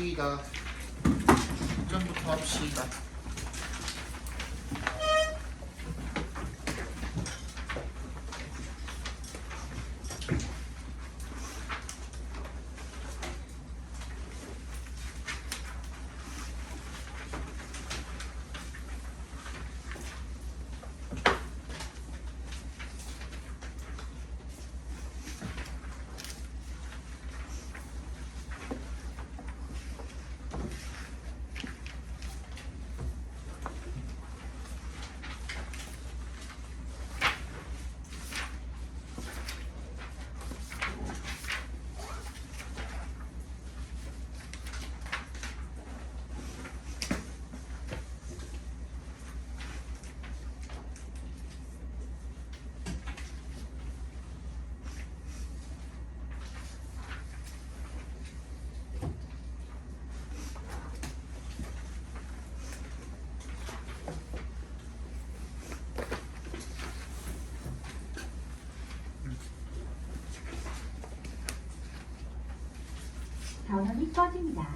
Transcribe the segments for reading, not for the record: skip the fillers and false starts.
합시다. 운전부터 합시다. 전원이 꺼집니다.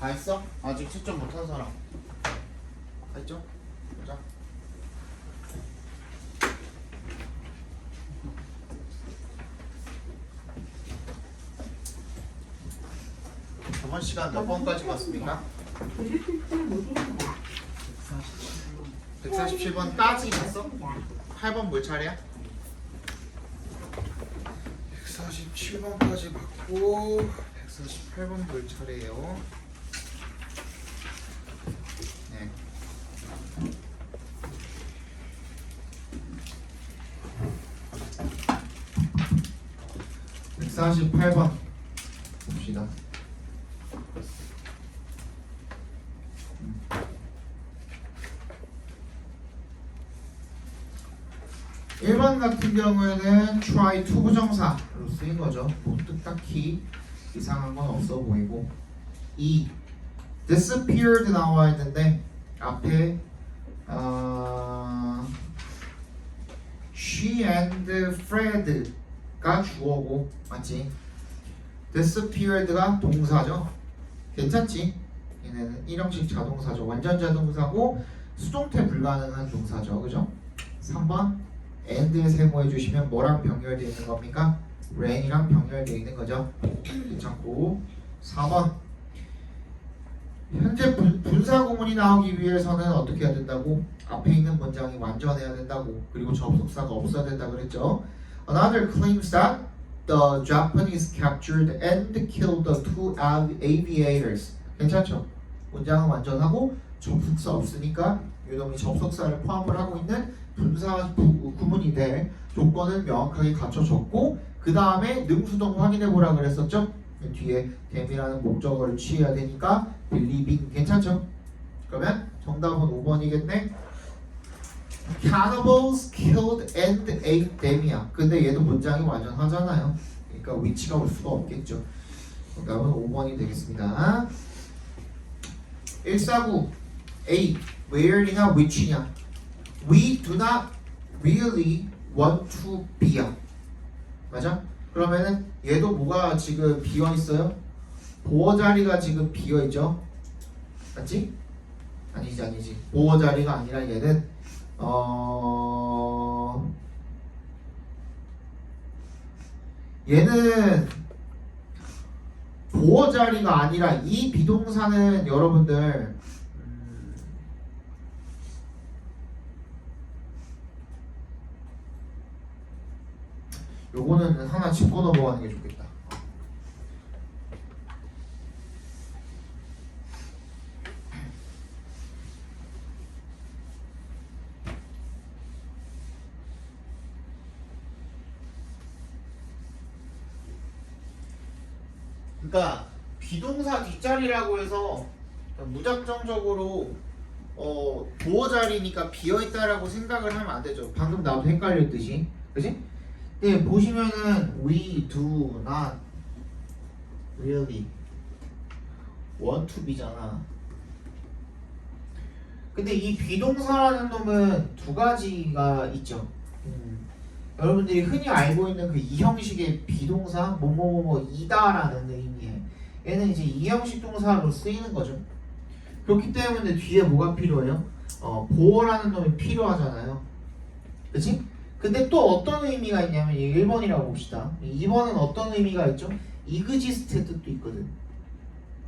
다 했어? 아직 채점 못한 사람 다 했죠? 보자. 저번 시간 몇 번까지 봤습니까? 글을 쓸 줄 모릅니다. 147번까지 갔어? 8번 뭘 차례야? 147번까지 봤고 148번 볼 차례예요. 네. (148번) 봅시다. (1번) 같은 경우에는 try to 부정사로 쓰인 거죠. 뭐 딱히 이상한 건 없어 보이고. 2. disappeared 나와 있는데 앞에 she and Fred가 주어고 맞지? disappeared가 동사죠. 괜찮지? 얘네는 일형식 자동사죠. 완전 자동사고 수동태 불가능한 동사죠. 그죠? 3번 and에 세모해 주시면 뭐랑 병렬되어 있는 겁니까? rain이랑 병렬되어 있는 거죠. 괜찮고. 4번 현재 분사 구문이 나오기 위해서는 어떻게 해야 된다고? 앞에 있는 문장이 완전해야 된다고. 그리고 접속사가 없어야 된다 그랬죠. Another claims that the Japanese captured and killed the two aviators. 괜찮죠? 문장은 완전하고 접속사 없으니까 이놈이 접속사를 포함을 하고 있는 분사 구문이 될 조건은 명확하게 갖춰졌고 그 다음에 능수동 확인해 보라 그랬었죠? 뒤에 them이라는 목적어를 취해야 되니까 believing 괜찮죠? 그러면 정답은 5번이겠네. Cannibals killed and ate them이야. 근데 얘도 문장이 완전하잖아요. 그러니까 위치가 올 수가 없겠죠. 정답은 5번이 되겠습니다. 149 A where이냐 which이냐. We do not really want to be야. 맞아? 그러면은 얘도 뭐가 지금 비어 있어요? 보어 자리가 지금 비어 있죠? 맞지? 아니지. 보어 자리가 아니라 얘는 얘는 보어 자리가 아니라 이 비동사는 여러분들 요거는 하나 짚고 넘어가는 게 좋겠다. 그러니까 비동사 뒷자리라고 해서 무작정적으로 보어 자리니까 비어 있다라고 생각을 하면 안 되죠. 방금 나도 헷갈렸듯이, 그지? 네, 보시면은 we do not really want to be잖아. 근데 이 비동사라는 놈은 두 가지가 있죠. 여러분들이 흔히 알고 있는 그 이형식의 비동사 뭐뭐뭐뭐이다라는 의미에 얘는 이제 이형식 동사로 쓰이는 거죠. 그렇기 때문에 뒤에 뭐가 필요해요? 보어라는 놈이 필요하잖아요. 그치? 근데 또 어떤 의미가 있냐면 1번이라고 봅시다. 2번은 어떤 의미가 있죠? exist의 뜻도 있거든.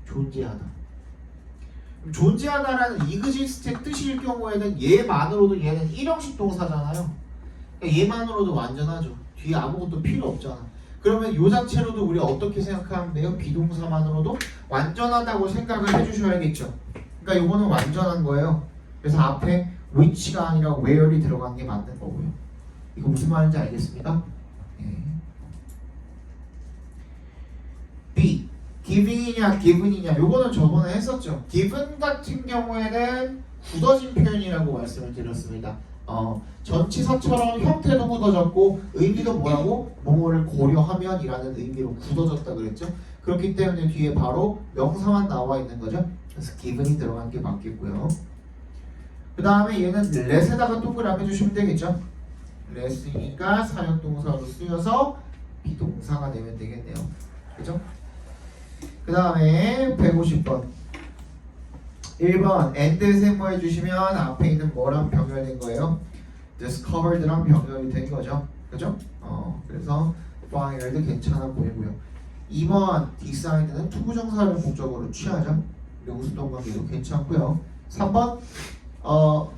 존재하다. 존재하다라는 exist의 뜻일 경우에는 얘만으로도 얘는 일형식 동사잖아요. 그러니까 얘만으로도 완전하죠. 뒤에 아무것도 필요 없잖아. 그러면 요 자체로도 우리가 어떻게 생각하면 돼요? 비동사만으로도 완전하다고 생각을 해주셔야겠죠. 그러니까 요거는 완전한 거예요. 그래서 앞에 which가 아니라 where이 들어간 게 맞는 거고요. 이거 무슨 말인지 알겠습니까? 네. B. giving이냐 given이냐 요거는 저번에 했었죠. given 같은 경우에는 굳어진 표현이라고 말씀을 드렸습니다. 전치사처럼 형태도 굳어졌고 의미도 뭐라고? 뭐뭐를 고려하면이라는 의미로 굳어졌다 그랬죠. 그렇기 때문에 뒤에 바로 명사만 나와 있는 거죠. 그래서 given이 들어간 게 맞겠고요. 그 다음에 얘는 let에다가 동그라미 해주시면 되겠죠. let이니까 사역동사로 쓰여서 비동사가 되면 되겠네요. 그죠? 그 다음에 150번 1번 and에서 뭐 해주시면 앞에 있는 뭐랑 병렬된 거예요? discovered랑 병렬이 된 거죠. 그죠? 그래서 fired도 괜찮아 보이고요. 2번 decid는 투부정사를 목적으로 취하죠. 명수동관계도 괜찮고요. 3번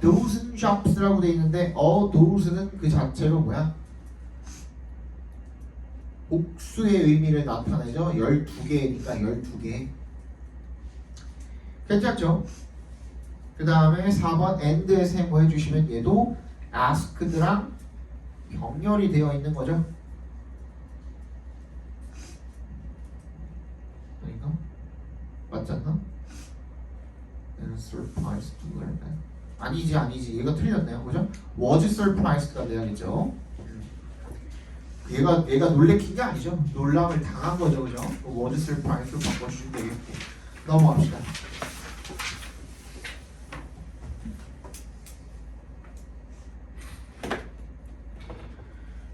dozen shops라고 되어 있는데 dozen은 그 자체로 뭐야? 복수의 의미를 나타내죠. 12개니까 12개. 괜찮죠? 그 다음에 4번 and에서 뭐 해주시면 얘도 asked랑 병렬이 되어 있는 거죠. 아닌가? 맞지 않나? surprised to learn that. 아니지 얘가 틀렸네요. 그죠? was surprised가 돼야겠죠. 얘가 놀래킨 게 아니죠. 놀람을 당한 거죠. 그죠? was surprised로 바꿔주시면 되겠고. 넘어갑시다.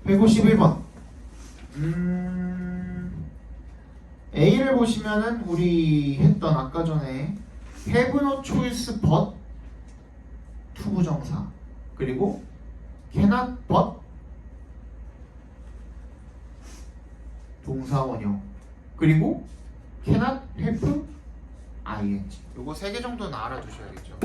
(151번) A를 보시면은 우리 했던 아까 전에 have no choice but 투부정사 그리고 cannot but 동사 원형 그리고 cannot have ing 요거 3개 정도는 알아두셔야겠죠.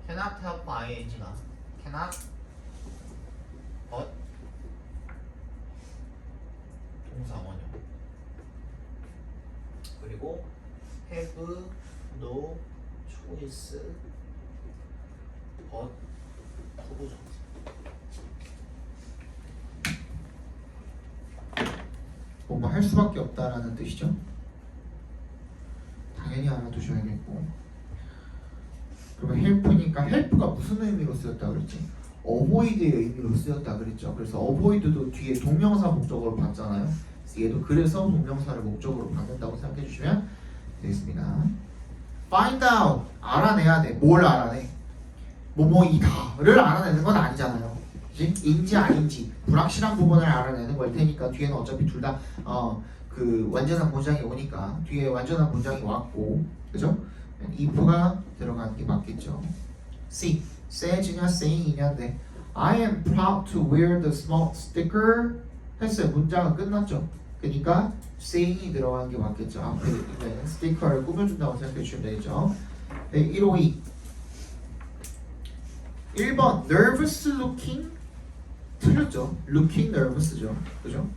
cannot have ing나 cannot but 동사 원형 그리고 have no choice but 투부정사 뭐뭐 할 수밖에 없다라는 뜻이죠. 당연히 알아두셔야겠고 그러면 help니까 help가 무슨 의미로 쓰였다 그랬지? avoid의 의미로 쓰였다 그랬죠. 그래서 avoid도 뒤에 동명사 목적으로 봤잖아요. 얘도 그래서 동명사를 목적으로 받는다고 생각해 주시면 되겠습니다. find out 알아내야 돼. 뭘 알아내? 뭐뭐이다를 알아내는 건 아니잖아요. 그치? 인지 아닌지 불확실한 부분을 알아내는 걸 테니까 뒤에는 어차피 둘 다 그 완전한 문장이 오니까 뒤에 완전한 문장이 왔고 그죠? if가 들어가는 게 맞겠죠. C. says냐 saying이냐인데 I am proud to wear the small sticker 했어요. 문장은 끝났죠. 그러니까 saying이 들어가는 게 맞겠죠. 앞에 있는 스티커를 꾸며준다고 생각해 주시면 되겠죠. 네, 152 1번 nervous looking 틀렸죠. looking nervous죠. 그죠?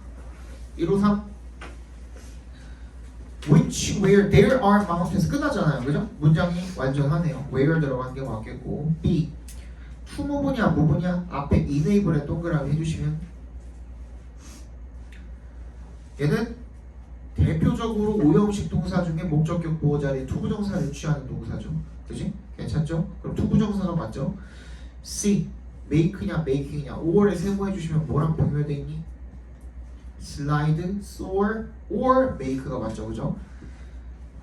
153 which where there are mountains 끝나잖아요. 그죠? 문장이 완전하네요. where 들어간 게 맞겠고 B to move냐 move냐 앞에 enable에 동그라미 해주시면 얘는 대표적으로 오형식 동사 중에 목적격 보호 자리에 투부정사를 취하는 동사죠. 그지? 괜찮죠? 그럼 투부정사가 맞죠? C make냐 making이냐 5월에 세모해 주시면 뭐랑 병렬돼 있니? slide, soar, or make가 맞죠, 그죠?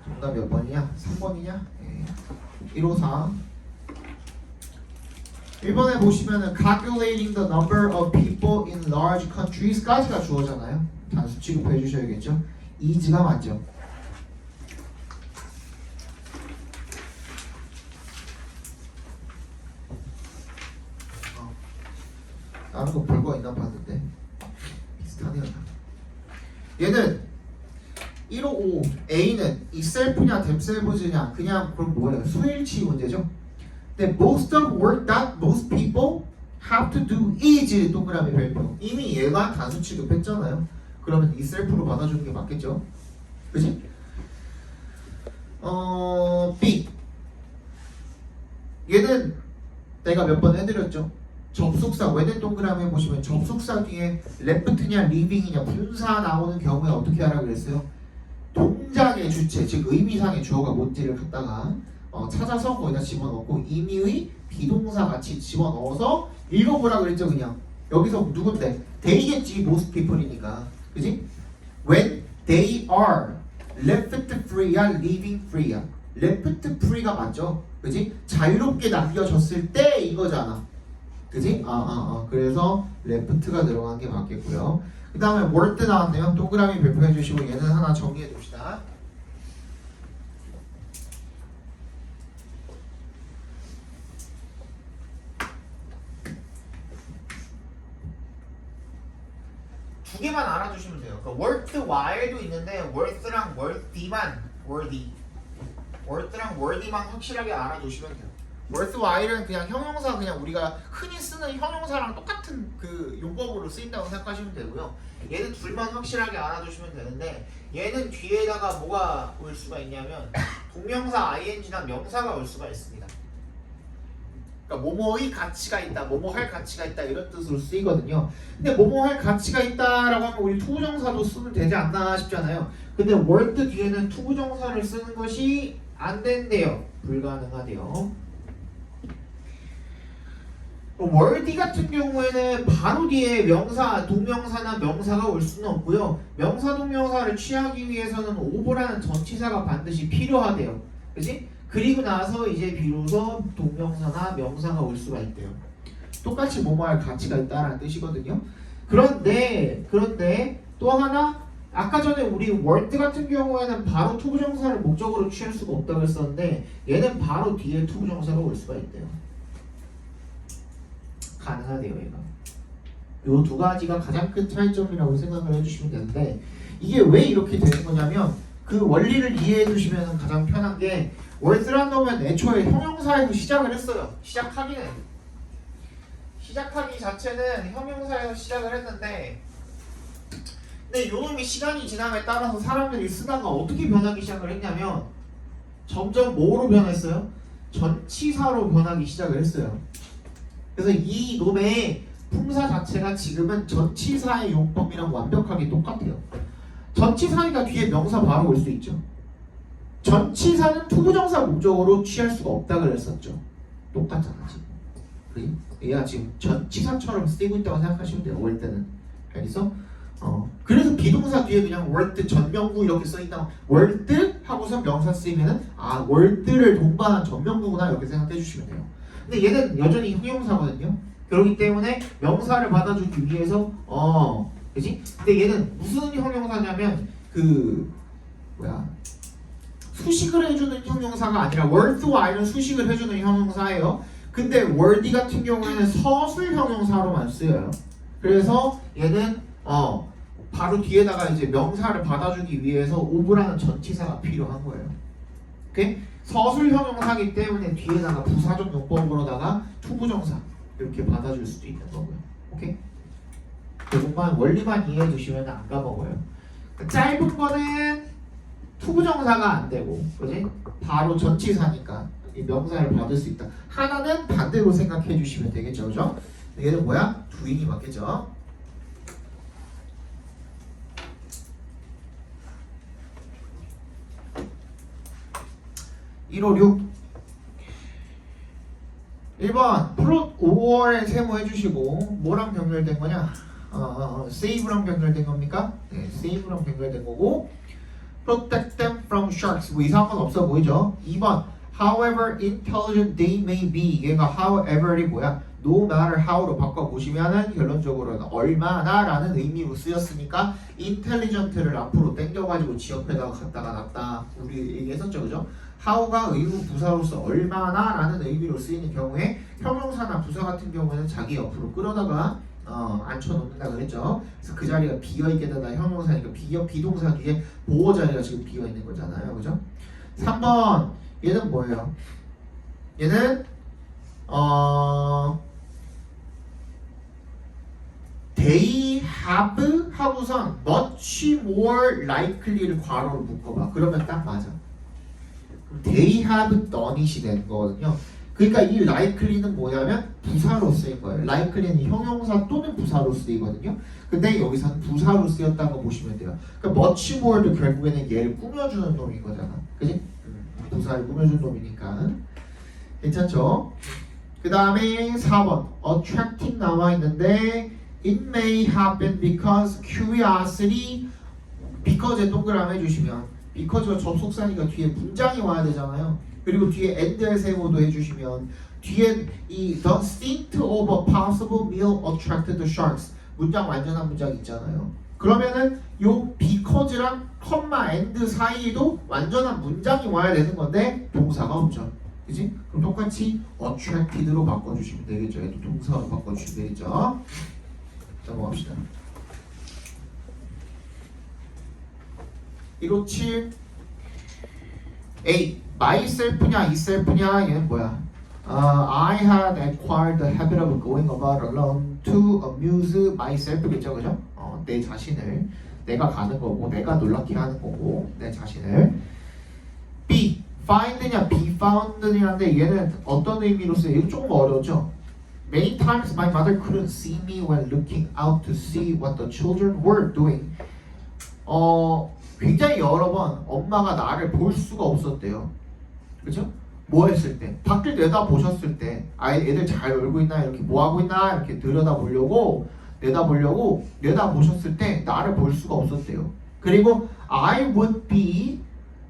정답 몇 번이냐? 3번이냐? 네. 154 1번에 보시면은 calculating the number of people in large countries까지가 주어잖아요. 단수 취급해 주셔야겠죠? is가 맞죠? 다른 거 볼 거 있나 봤는데 비슷하네요. 얘는 155 A는 itself냐 themselves냐 그냥 그럼 뭐예요? 수일치 문제죠? 근데 most of work that most people have to do is 동그라미 별표. 이미 얘가 단수 취급했잖아요. 그러면 이 셀프로 받아주는 게 맞겠죠? 그지? B. 얘는 내가 몇 번 해드렸죠? 접속사 when은 동그라미 보시면 접속사 뒤에 left냐 leaving이냐 분사 나오는 경우에 어떻게 하라고 그랬어요? 동작의 주체, 즉 의미상의 주어가 뭔지를 갖다가 찾아서 거기다 집어넣고 의미의 비동사 같이 집어넣어서 읽어보라 그랬죠. 그냥 여기서 누군데? they겠지. most people이니까. 그지? when they are left free야 leaving free야? left free가 맞죠? 그지? 자유롭게 남겨졌을 때 이거잖아. 그지? 그래서 left가 들어간 게 맞겠고요. 그 다음에 word 나왔네요. 동그라미 별표해 주시고 얘는 하나 정리해 둡시다. 두 개만 알아두시면 돼요. 그 worth while도 있는데 worth랑 worthy만 worth랑 worthy만 확실하게 알아두시면 돼요. worth while은 그냥 형용사 그냥 우리가 흔히 쓰는 형용사랑 똑같은 그 용법으로 쓰인다고 생각하시면 되고요. 얘는 둘만 확실하게 알아두시면 되는데 얘는 뒤에다가 뭐가 올 수가 있냐면 동명사 ing나 명사가 올 수가 있습니다. 그러니까 뭐뭐의 가치가 있다, 뭐뭐 할 가치가 있다 이런 뜻으로 쓰이거든요. 근데 뭐뭐 할 가치가 있다라고 하면 우리 투부정사도 쓰면 되지 않나 싶잖아요. 근데 word 뒤에는 투부정사를 쓰는 것이 안 된대요. 불가능하대요. worthy 같은 경우에는 바로 뒤에 명사, 동명사나 명사가 올 수는 없고요. 명사, 동명사를 취하기 위해서는 over라는 전치사가 반드시 필요하대요. 그치? 그리고 나서 이제 비로소 동명사나 명사가 올 수가 있대요. 똑같이 뭐뭐 할 가치가 있다라는 뜻이거든요. 그런데 또 하나 아까 전에 우리 word 같은 경우에는 바로 투부정사를 목적으로 취할 수가 없다고 했었는데 얘는 바로 뒤에 투부정사가 올 수가 있대요. 가능하대요. 얘가 요 두 가지가 가장 큰 차이점이라고 생각을 해주시면 되는데 이게 왜 이렇게 되는 거냐면 그 원리를 이해해 주시면 가장 편한 게 word라는 놈은 애초에 형용사에서 시작을 했어요. 시작하기 자체는 형용사에서 시작을 했는데 근데 요놈이 시간이 지남에 따라서 사람들이 쓰다가 어떻게 변하기 시작을 했냐면 점점 뭐로 변했어요? 전치사로 변하기 시작을 했어요. 그래서 이 놈의 품사 자체가 지금은 전치사의 용법이랑 완벽하게 똑같아요. 전치사니까 뒤에 명사 바로 올 수 있죠. 전치사는 투부정사 목적으로 취할 수가 없다 그랬었죠. 똑같잖아 지금. 그래? 얘가 지금 전치사처럼 쓰이고 있다고 생각하시면 돼요. 올 때는. 알겠어? 그래서 비동사 뒤에 그냥 word 전명구 이렇게 써있다. word 하고서 명사 쓰이면은 word를 동반한 전명구구나 이렇게 생각해 주시면 돼요. 근데 얘는 여전히 형용사거든요. 그렇기 때문에 명사를 받아주기 위해서 그지? 근데 얘는 무슨 형용사냐면 수식을 해주는 형용사가 아니라 worth while은 수식을 해주는 형용사예요. 근데 worthy 같은 경우에는 서술 형용사로만 쓰여요. 그래서 얘는 바로 뒤에다가 이제 명사를 받아주기 위해서 of라는 전치사가 필요한 거예요. 오케이? 서술 형용사기 때문에 뒤에다가 부사적 용법으로다가 투부정사 이렇게 받아줄 수도 있는 거고요. 오케이? 그것만 원리만 이해해 두시면 안 까먹어요. 짧은 거는 투부정사가 안 되고, 그지? 바로 전치사니까 이 명사를 받을 수 있다. 하나는 반대로 생각해 주시면 되겠죠, 그죠? 얘는 뭐야? 주인이 맞겠죠? (156) 1번 플롯 5월에 세모해 주시고 뭐랑 병렬된 거냐? save랑 병렬된 겁니까? 네, save랑 병렬된 거고 protect them from sharks 뭐 이상한 건 없어 보이죠? 2번 however intelligent they may be 얘가 however이 뭐야? no matter how로 바꿔보시면은 결론적으로는 얼마나 라는 의미로 쓰였으니까 intelligent를 앞으로 땡겨가지고 지역에다가 갖다가 놨다 우리 얘기했었죠, 그죠? how가 의무 부사로서 얼마나 라는 의미로 쓰이는 경우에 형용사나 부사 같은 경우에는 자기 옆으로 끌어다가 앉혀놓는다 그랬죠. 그래서 그 자리가 비어있게 되다 형용사니까 비동사 뒤에 보호 자리가 지금 비어있는 거잖아요, 그죠? 3번 얘는 뭐예요? 얘는 they have 하고선 much more likely를 괄호로 묶어봐. 그러면 딱 맞아. 그럼 they have doneit이 되는 거거든요. 그러니까 이 likely는 뭐냐면 부사로 쓰인 거예요. likely는 형용사 또는 부사로 쓰이거든요. 근데 여기서는 부사로 쓰였다는 거 보시면 돼요. 그러니까 much more도 결국에는 얘를 꾸며주는 놈인 거잖아. 그지? 부사를 꾸며주는 놈이니까. 괜찮죠? 그 다음에 4번 attracting 나와 있는데 it may happen because curiosity because에 동그라미 해주시면 because가 접속사니까 뒤에 문장이 와야 되잖아요. 그리고 뒤에 and를 세모도 해주시면 뒤에 이 the scent of a possible meal attracted the sharks 문장 완전한 문장이 있잖아요. 그러면은 요 because랑 컴마 and 사이에도 완전한 문장이 와야 되는 건데 동사가 없죠. 그지? 그럼 똑같이 attracted로 바꿔주시면 되겠죠. 얘도 동사로 바꿔주시면 되겠죠. 넘어갑시다. 157 A myself냐 itself냐 얘는 뭐야? I had acquired the habit of going about alone to amuse myself겠죠, 그죠? 내 자신을 내가 가는 거고 내가 놀랍게 하는 거고 내 자신을. B find냐 be found냐인데 얘는 어떤 의미로 써요? 이거 조금 어려웠죠? Many times my mother couldn't see me when looking out to see what the children were doing. 굉장히 여러 번 엄마가 나를 볼 수가 없었대요. 그죠? 뭐 했을 때? 밖을 내다보셨을 때 애들 잘 놀고 있나 이렇게 뭐 하고 있나 이렇게 내다보시고 내다보셨을 때 나를 볼 수가 없었대요. 그리고 I would be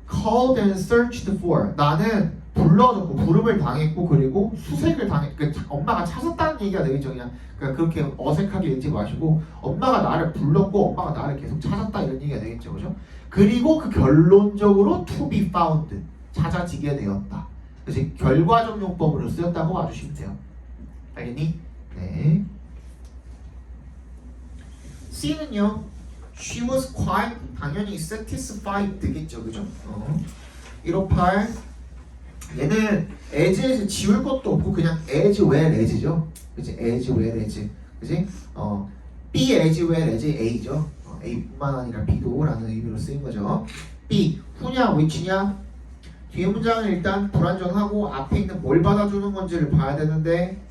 called and searched for. 나는 불러졌고 부름을 당했고 그리고 수색을 당했고 그러니까 엄마가 찾았다는 얘기가 되겠죠. 그냥 그러니까 그렇게 어색하게 읽지 마시고 엄마가 나를 불렀고 엄마가 나를 계속 찾았다 이런 얘기가 되겠죠. 그죠? 그리고 그 결론적으로 to be found 찾아지게 되었다. 그래서 결과적 용법으로 쓰였다고 봐주시면 돼요. 알겠니? 네. C는요. She was quite 당연히 satisfied 되겠죠. 그죠? 158 얘는 as 지울 것도 없고 그냥 as well as죠. 그치? as well as. 그치? be as well as A죠. A뿐만 아니라 B도 라는 의미로 쓰인 거죠. B who냐 which냐 뒤에 문장은 일단 불완전하고 앞에 있는 뭘 받아주는 건지를 봐야 되는데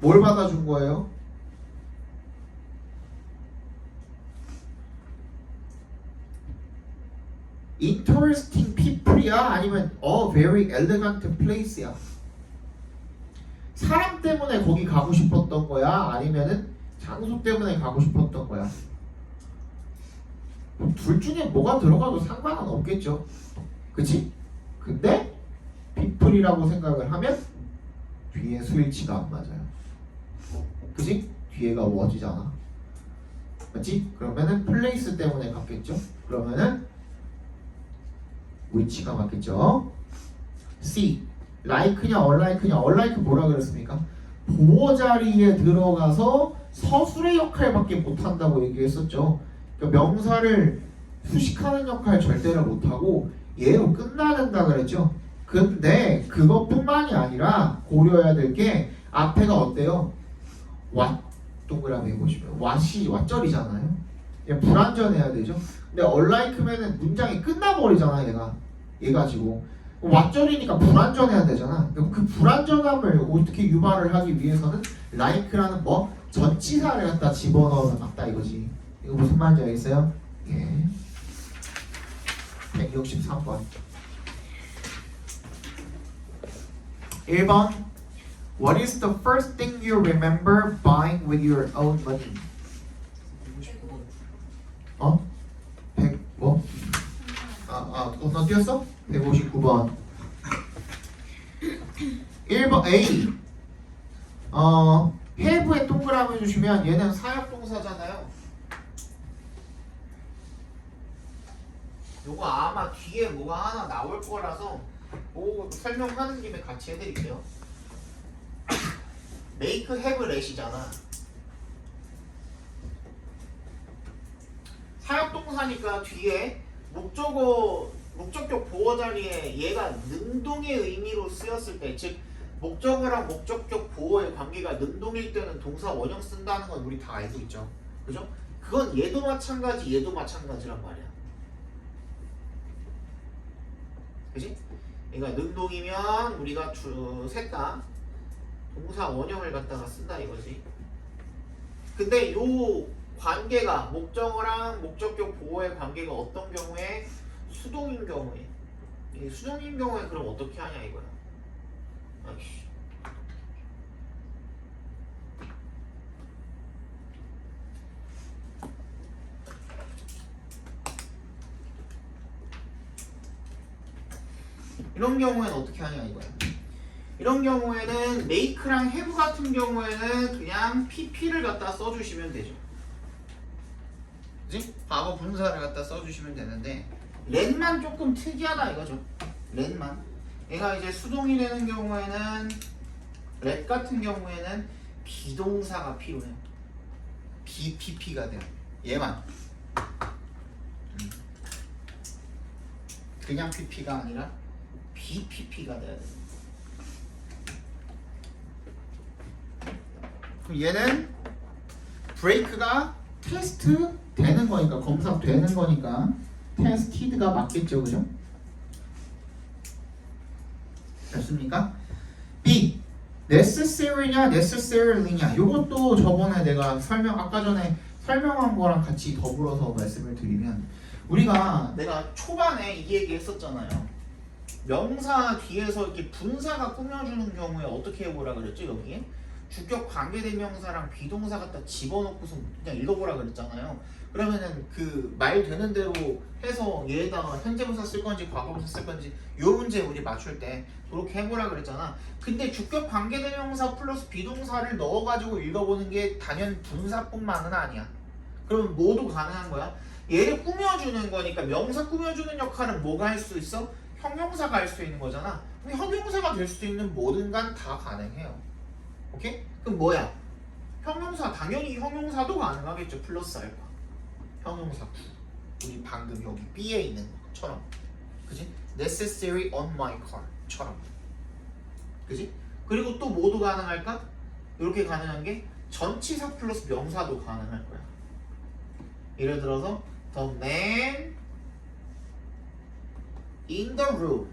뭘 받아준 거예요? interesting people이야? 아니면 a very elegant place야? 사람 때문에 거기 가고 싶었던 거야? 아니면은 장소 때문에 가고 싶었던 거야? 둘 중에 뭐가 들어가도 상관은 없겠죠. 그치? 근데 people이라고 생각을 하면 뒤에 수일치가 안 맞아요. 그치? 뒤에가 was잖아. 맞지? 그러면은 place 때문에 갔겠죠? 그러면은 which가 맞겠죠? C like냐 unlike냐 unlike 뭐라 그랬습니까? 보호 자리에 들어가서 서술의 역할밖에 못한다고 얘기했었죠. 그러니까 명사를 수식하는 역할 절대로 못하고 얘로 끝나는다 그랬죠. 근데 그것뿐만이 아니라 고려해야 될 게 앞에가 어때요? what 동그라미 해보시면 what이 왓절이잖아요. 얘 불완전해야 되죠. 근데 unlike면은 문장이 끝나버리잖아. 얘 가지고 왓절이니까 불완전해야 되잖아. 그럼 그 불완전함을 어떻게 유발을 하기 위해서는 like라는 뭐 전치사를 갖다 집어넣으면 맞다 이거지. 이거 무슨 말인지 알겠어요? 예. 163번 1번 What is the first thing you remember buying with your own money? 100 뭐? 너 뛰었어? 159번 1번 A have에 동그라미 해주시면 얘는 사역동사잖아요. 요거 아마 뒤에 뭐가 하나 나올 거라서 뭐 설명하는 김에 같이 해드릴게요. make, have, let이잖아. 사역동사니까 뒤에 목적격 보어 자리에 얘가 능동의 의미로 쓰였을 때, 즉 목적어랑 목적격 보어의 관계가 능동일 때는 동사 원형 쓴다는 건 우리 다 알고 있죠. 그죠? 그건 얘도 마찬가지, 얘도 마찬가지란 말이야. 그지? 그러니까 능동이면 우리가 셋 다 동사 원형을 갖다가 쓴다 이거지. 근데 요 관계가 목적어랑 목적격 보어의 관계가 어떤 경우에 수동인 경우에, 이 수동인 경우에 그럼 어떻게 하냐 이거야. 아이씨. 이런 경우에는 어떻게 하냐 이거야. 이런 경우에는 make랑 have 같은 경우에는 그냥 pp를 갖다 써주시면 되죠. 그지? 과거 분사를 갖다 써주시면 되는데 렌만 조금 특이하다 이거죠. 렌만. 얘가 이제 수동이 되는 경우에는 렛 같은 경우에는 비동사가 필요해. BPP가 돼요. 얘만. 그냥 PP가 아니라 BPP가 돼야 돼. 그럼 얘는 브레이크가 테스트 되는 거니까 검사 되는 거니까 테스티드가 맞겠죠, 그죠? 됐습니까? B necessary냐 necessarily,냐 요것도 저번에 내가 아까 전에 설명한 거랑 같이 더불어서 말씀을 드리면 내가 초반에 이 얘기 했었잖아요. 명사 뒤에서 이렇게 분사가 꾸며주는 경우에 어떻게 해보라 그랬죠? 여기에 주격 관계대명사랑 비동사 갖다 집어넣고서 그냥 읽어보라 그랬잖아요. 그러면은 그 말 되는 대로 해서 얘에다가 현재분사 쓸 건지 과거분사 쓸 건지 요 문제 우리 맞출 때 그렇게 해보라 그랬잖아. 근데 주격 관계대명사 플러스 비동사를 넣어가지고 읽어보는 게 단연 분사뿐만은 아니야. 그러면 뭐도 가능한 거야. 얘를 꾸며주는 거니까 명사 꾸며주는 역할은 뭐가 할 수 있어? 형용사가 할 수 있는 거잖아. 그럼 형용사가 될 수 있는 모든 건 다 가능해요. 오케이? 그럼 뭐야? 형용사, 당연히 형용사도 가능하겠죠. 플러스 알파. 형용사 우리 방금 여기 B에 있는 것처럼. 그지? necessary on my car처럼. 그지? 그리고 또 뭐도 가능할까? 이렇게 가능한 게 전치사 플러스 명사도 가능할 거야. 예를 들어서 the man in the room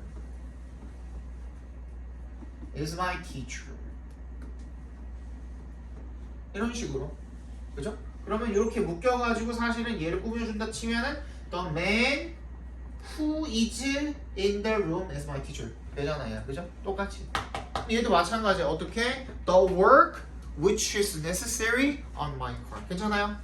is my teacher. 이런 식으로. 그죠? 그러면 이렇게 묶여가지고 사실은 얘를 꾸며준다 치면은 the man who is in the room is my teacher 되잖아요. 그죠? 똑같이. 얘도 마찬가지야. 어떻게? The work which is necessary on my part. 괜찮아요?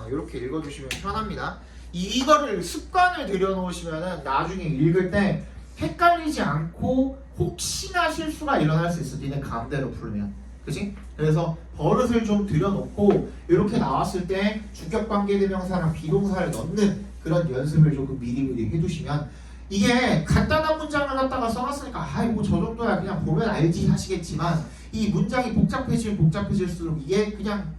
이렇게 읽어주시면 편합니다. 이거를 습관을 들여놓으시면은 나중에 읽을 때 헷갈리지 않고 혹시나 실수가 일어날 수 있어. 니네 감대로 부르면. 그치? 그래서 버릇을 좀 들여놓고 이렇게 나왔을 때 주격관계대명사랑 비동사를 넣는 그런 연습을 조금 미리 해두시면 이게 간단한 문장을 갖다가 써놨으니까 아이 뭐 저 정도야 그냥 보면 알지 하시겠지만 이 문장이 복잡해질수록 이게 그냥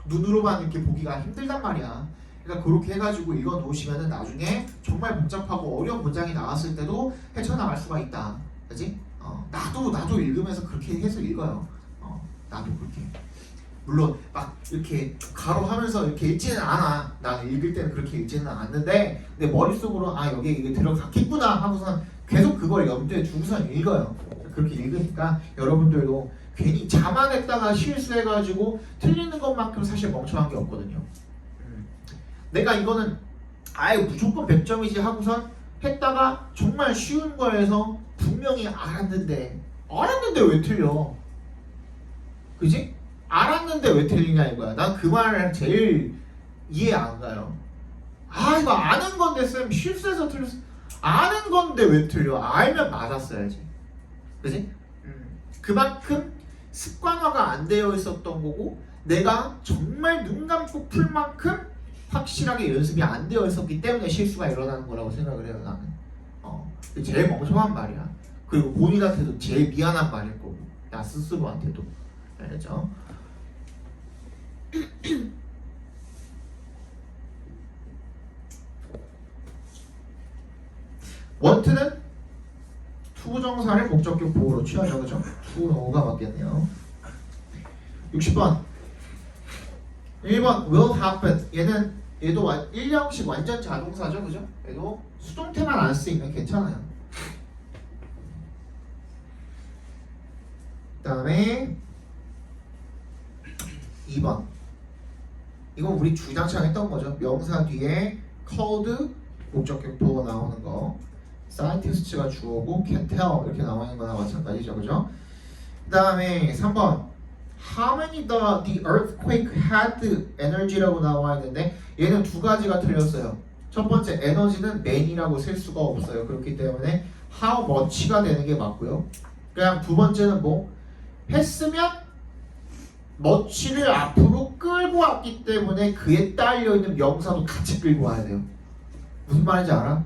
눈으로만 이렇게 보기가 힘들단 말이야. 그러니까 그렇게 해가지고 읽어놓으시면은 나중에 정말 복잡하고 어려운 문장이 나왔을 때도 헤쳐나갈 수가 있다. 그치? 나도 읽으면서 그렇게 해서 읽어요. 나도 그렇게. 물론 막 이렇게 가로하면서 이렇게 읽지는 않아. 나는 읽을 때는 그렇게 읽지는 않는데 내 머릿속으로 여기 이게 들어갔겠구나 하고선 계속 그걸 염두에 두고선 읽어요. 그렇게 읽으니까 여러분들도 괜히 자만했다가 실수해가지고 틀리는 것만큼 사실 멍청한 게 없거든요. 내가 이거는 아예 무조건 100점이지 하고선 했다가 정말 쉬운 거에서 분명히 알았는데 왜 틀려? 그지? 알았는데 왜 틀리냐 이거야. 난 그 말을 제일 이해 안 가요. 이거 아는 건데 쌤 실수해서 틀렸어. 아는 건데 왜 틀려? 알면 맞았어야지. 그지? 그만큼 습관화가 안 되어 있었던 거고 내가 정말 눈 감고 풀 만큼 확실하게 연습이 안 되어 있었기 때문에 실수가 일어나는 거라고 생각을 해요. 나는 제일 멍청한 말이야. 그리고 본인한테도 제일 미안한 말일 거고 나 스스로한테도. 알겠죠? want는 투부정사를 목적격 보호로 취하죠. 그죠? to가 맞겠네요. 60번 1번 will happen. 얘도 1형식 완전 자동사죠. 그죠? 얘도 수동태만 안 쓰이면 괜찮아요. 그 다음에 2번 이건 우리 주장창 했던 거죠. 명사 뒤에 cold 목적격 보호 나오는 거. scientist가 주어고 can tell 이렇게 나오는 거나 마찬가지죠. 그죠? 그 다음에 3번 How many the earthquake had energy라고 나와 있는데 얘는 두 가지가 틀렸어요. 첫 번째 에너지는 man이라고 쓸 수가 없어요. 그렇기 때문에 how much가 되는 게 맞고요. 그냥 두 번째는 뭐 했으면 much를 앞으로 끌고 왔기 때문에 그에 딸려 있는 명사도 같이 끌고 와야 돼요. 무슨 말인지 알아?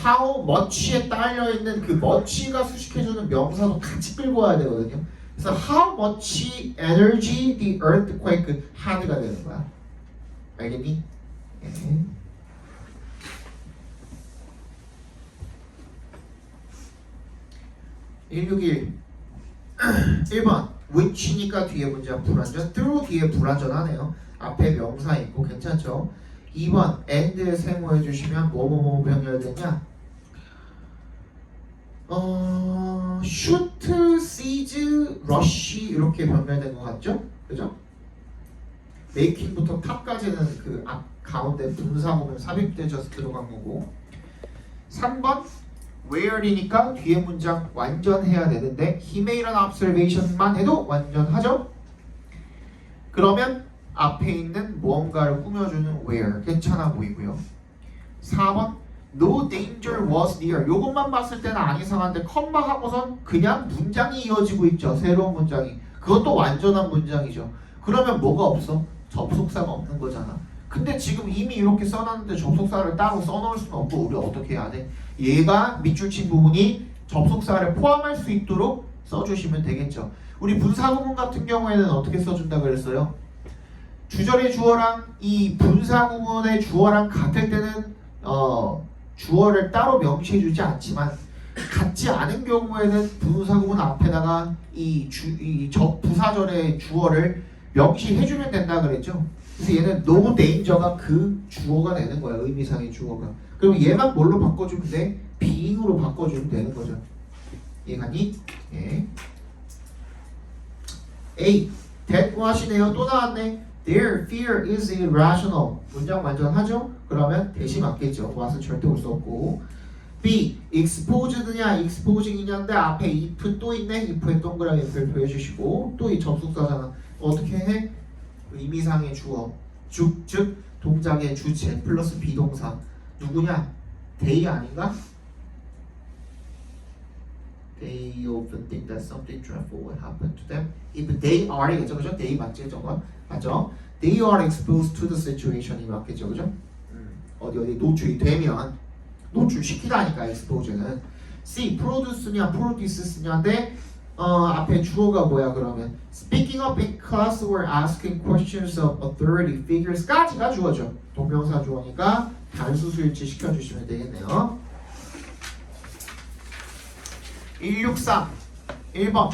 How much에 딸려 있는 그 much가 수식해주는 명사도 같이 끌고 와야 되거든요. 그래서 how much energy the earthquake had가 되는 거야. 알겠니? 예. (161) 1번 which니까 뒤에 문장 불완전, through 뒤에 불완전하네요. 앞에 명사 있고 괜찮죠? 2번 and 세모해 주시면 뭐뭐뭐 변열되냐? shoot, seize, rush 이렇게 변별된 것 같죠? 그죠? making부터 탑까지는 그 앞 가운데 분사 보면 삽입되져서 들어간 거고 3번 where이니까 뒤에 문장 완전해야 되는데 he made an observation만 해도 완전하죠? 그러면 앞에 있는 무언가를 꾸며주는 where 괜찮아 보이고요. 4번 No danger was near. 요것만 봤을 때는 안 이상한데 컴마 하고선 그냥 문장이 이어지고 있죠. 새로운 문장이. 그것도 완전한 문장이죠. 그러면 뭐가 없어? 접속사가 없는 거잖아. 근데 지금 이미 이렇게 써놨는데 접속사를 따로 써놓을 수는 없고 우리 어떻게 해야 돼? 얘가 밑줄 친 부분이 접속사를 포함할 수 있도록 써주시면 되겠죠. 우리 분사구문 같은 경우에는 어떻게 써준다 그랬어요? 주절의 주어랑 이 분사구문의 주어랑 같을 때는 주어를 따로 명시해주지 않지만 같지 않은 경우에는 분사구문 앞에다가 이 부사절의 주어를 명시해주면 된다 그랬죠. 그래서 얘는 no danger가 그 주어가 되는 거야. 의미상의 주어가. 그럼 얘만 뭘로 바꿔주면 돼? being으로 바꿔주면 되는 거죠. 이해가니? 예. A. that what이네요. 또 나왔네. Their fear is irrational. 문장 완전하죠? 그러면 대시 맞겠죠. what은 절대 올 수 없고. B. exposed냐 exposing이냐인데 앞에 if 또 있네. if에 동그라미 별표 해주시고 또 이 접속사잖아. 어떻게 해? 의미상의 주어 즉 동작의 주체 플러스 비동사 누구냐? they 아닌가? They often think that something dreadful will happen to them. If they are겠죠, 그죠? They 맞지, 저거 맞죠? They are exposed to the situation이 맞겠죠, 그죠? 어디 노출이 되면 노출시키다니까 expose는. C. produce냐 produce냐인데 앞에 주어가 뭐야 그러면? Speaking up in class or asking questions of authority figures까지가 주어죠. 동명사 주어니까 단수수일치 시켜주시면 되겠네요. 163 1번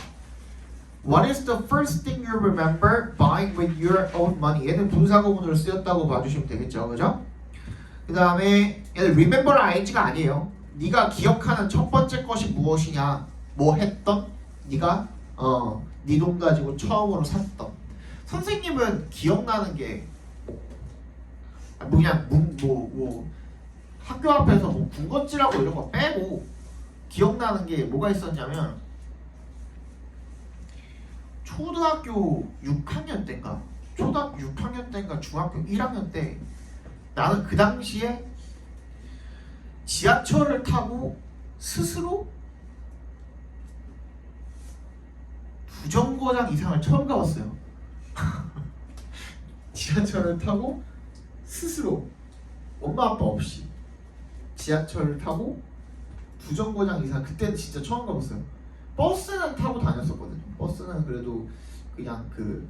What is the first thing you remember buying with your own money? 얘는 분사구문으로 쓰였다고 봐주시면 되겠죠, 그죠? 그 다음에 얘는 remember ing가 아니에요. 네가 기억하는 첫 번째 것이 무엇이냐? 뭐 했던? 네가 네 돈 가지고 처음으로 샀던. 선생님은 기억나는 게 그냥 뭐 학교 앞에서 뭐 군것질하고 이런 거 빼고 기억나는 게 뭐가 있었냐면 초등학교 6학년 때인가 초등학교 6학년 때인가 중학교 1학년 때 나는 그 당시에 지하철을 타고 스스로 2정거장 이상을 처음 가봤어요. 지하철을 타고 스스로 엄마 아빠 없이 지하철을 타고 2정거장 이상 그때는 진짜 처음 가봤어요. 버스는 타고 다녔었거든요. 버스는 그래도 그냥 그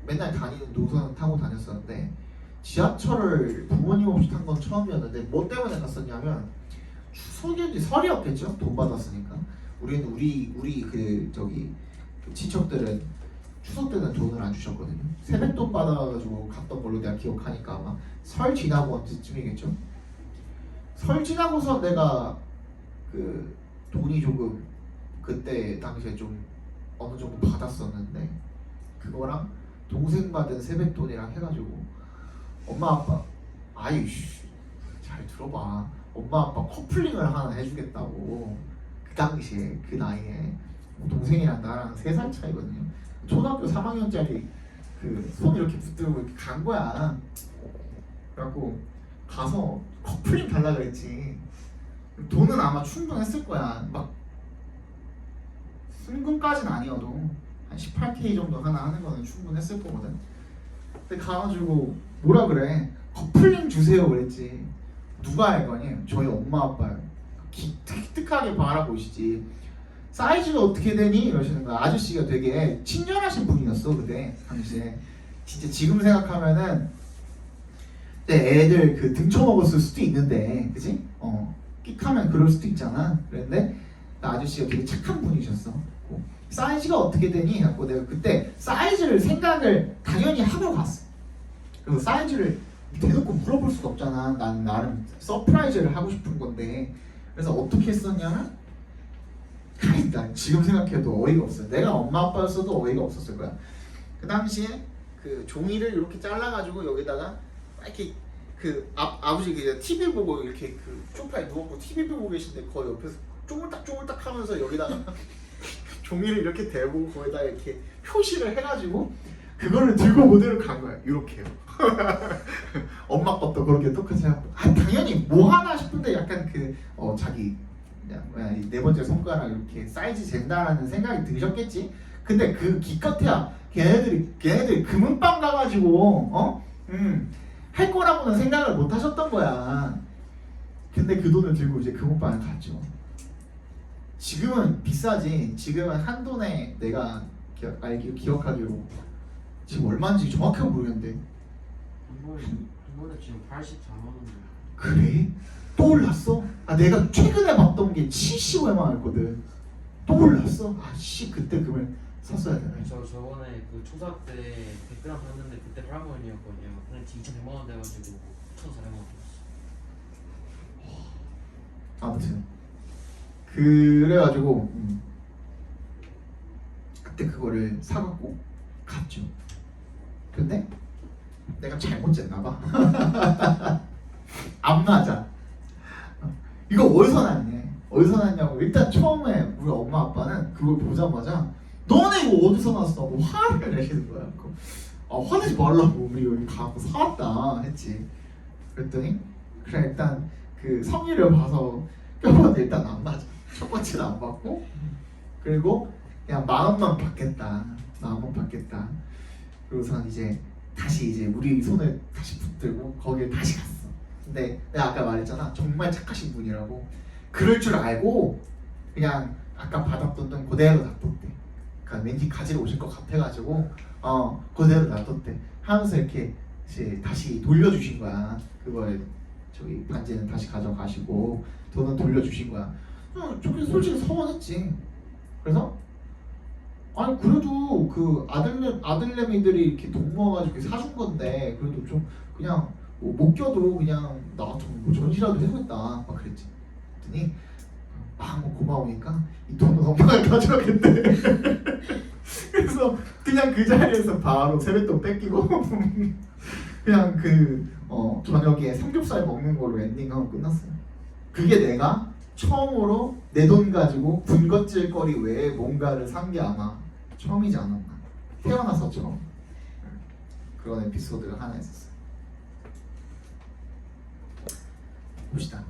맨날 다니는 노선 타고 다녔었는데 지하철을 부모님 없이 탄 건 처음이었는데 뭐 때문에 갔었냐면 추석이었지 설이었겠죠. 돈 받았으니까. 우리는 우리 그 저기 그 친척들은 추석 때는 돈을 안 주셨거든요. 세뱃돈 받아가지고 갔던 걸로 내가 기억하니까 아마 설 지나고 언제쯤이겠죠. 설 지나고서 내가 그 돈이 조금 그때 당시에 좀 어느 정도 받았었는데 그거랑 동생 받은 세뱃돈이랑 해가지고 엄마 아빠 아이씨 잘 들어봐. 엄마 아빠 커플링을 하나 해주겠다고 그 당시에 그 나이에 동생이랑 나랑 3살 차이거든요. 초등학교 3학년짜리 그 손 이렇게 붙들고 이렇게 간 거야. 그래갖고 가서 커플링 달라 그랬지. 돈은 아마 충분했을 거야. 막 순금까지는 아니어도 한 18K 정도 하나 하는 거는 충분했을 거거든. 근데 가가지고 뭐라 그래? 커플링 주세요 그랬지. 누가 할 거니? 저희 엄마 아빠요. 기특하게 바라보시지. 사이즈가 어떻게 되니? 이러시는 거야. 아저씨가 되게 친절하신 분이었어 그때 당시에. 진짜 지금 생각하면은 그때 애들 그 등쳐먹었을 수도 있는데, 그지? 끽하면 그럴 수도 있잖아. 그런데 아저씨가 되게 착한 분이셨어. 사이즈가 어떻게 되니? 하고 내가 그때 사이즈를 생각을 당연히 하고 갔어. 그래서 사이즈를 대놓고 물어볼 수가 없잖아. 난 나름 서프라이즈를 하고 싶은 건데. 그래서 어떻게 했었냐면 난 지금 생각해도 어이가 없어. 내가 엄마 아빠였어도 어이가 없었을 거야. 그 당시에 그 종이를 이렇게 잘라가지고 여기다가 이렇게 그 아버지 그 TV 보고 이렇게 그 소파에 누웠고 TV 보고 계신데 거의 옆에서 쪼물딱쪼물딱 하면서 여기다가 종이를 이렇게 대고 거기다 이렇게 표시를 해가지고 그거를 들고 모델을 간 거야. 이렇게요. 엄마 것도 그렇게 똑같이 하고 당연히 뭐 하나 싶은데 약간 그 자기 네 번째 손가락 이렇게 사이즈 잰다라는 생각이 드셨겠지. 근데 그 기껏해야 걔네들이 금은방 가가지고 할 거라고는 생각을 못 하셨던 거야. 근데 그 돈을 들고 이제 금은방을 갔죠. 지금은 비싸지. 지금은 한돈에 내가 기억하기로 지금 얼마인지 정확하게 모르겠는데. 이번에 지금 84만 원인데. 그래? 또 올랐어? 아 내가 최근에 봤던 게 75만원이었거든. 또 올랐어? 아씨 그때 그걸 샀어야 되네. 저번에 그 초사 때 100g 샀는데 그때 8만 원이었거든요. 근데 2,100만 원 돼가지고 1,400만 원. 아무튼 그래가지고 그때 그거를 사갖고 갔죠. 근데 내가 잘못 쟀나봐. 안 맞아. 이거 어디서 났냐? 어디서 났냐고. 일단 처음에 우리 엄마 아빠는 그걸 보자마자 너네 이거 어디서 났어? 뭐 화를 내시는 거야. 화내지 말라고 우리 여기 가고 사왔다 했지. 그랬더니 그래 일단 그 성의를 봐서 껴봤는데 일단 안 맞아. 첫 번째는 안 맞고 그리고 그냥 마음만 받겠다. 그리고선 이제 다시 이제 우리 손을 다시 붙들고 거기에 다시 갔어. 근데 내가 아까 말했잖아. 정말 착하신 분이라고. 그럴 줄 알고 그냥 아까 받았던 돈 그대로 놔뒀대. 그러니까 왠지 가지러 오실 것 같아가지고 그대로 놔뒀대. 하면서 이렇게 이제 다시 돌려주신 거야. 그걸 저기 반지는 다시 가져가시고 돈은 돌려주신 거야. 저게 솔직히 서운했지. 그래서 아니 그래도 그 아들내미들이 이렇게 돈 모아가지고 사준 건데 그래도 좀 그냥 못 껴도 그냥 나 좀 전시라도 해보겠다 막 그랬지. 그랬더니 막 고마우니까 이 돈은 엄마가 가져가겠대. 그래서 그냥 그 자리에서 바로 세뱃돈 뺏기고 그냥 저녁에 삼겹살 먹는 걸로 엔딩하고 끝났어요. 그게 내가 처음으로 내 돈 가지고 군것질거리 외에 뭔가를 산 게 아마 처음이지 않았나. 태어나서 처음. 그런 에피소드가 하나 있었어요. 봅시다.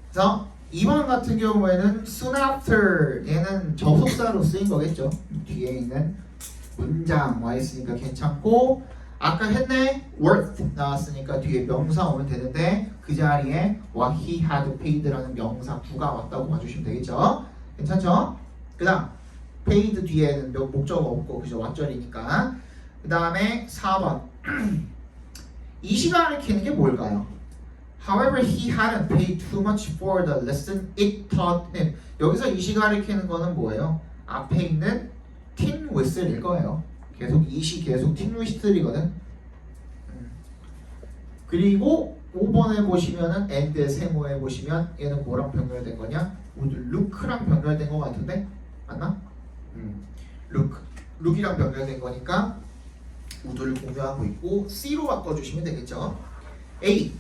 그래서 2번 같은 경우에는 soon after 얘는 접속사로 쓰인 거겠죠. 뒤에 있는 문장 와 있으니까 괜찮고 아까 했네 worth 나왔으니까 뒤에 명사 오면 되는데 그 자리에 what he had paid라는 명사 부가 왔다고 봐주시면 되겠죠. 괜찮죠? 그 다음 paid 뒤에는 목적어 없고 그죠 왓절이니까. 그 다음에 4번 이 시간을 키는 게 뭘까요? However, he hadn't paid too much for the lesson it taught him. 여기서 이시 가리키는 거는 뭐예요? 앞에 있는 tin whistle일 거예요. 계속 이시 계속 tin whistle이거든. 그리고 5번에 보시면은 and 세모에 보시면 얘는 뭐랑 병렬된 거냐? would look랑 병렬된 거 같은데 맞나? look이랑 병렬된 거니까 would를 공유하고 있고 C로 바꿔주시면 되겠죠. A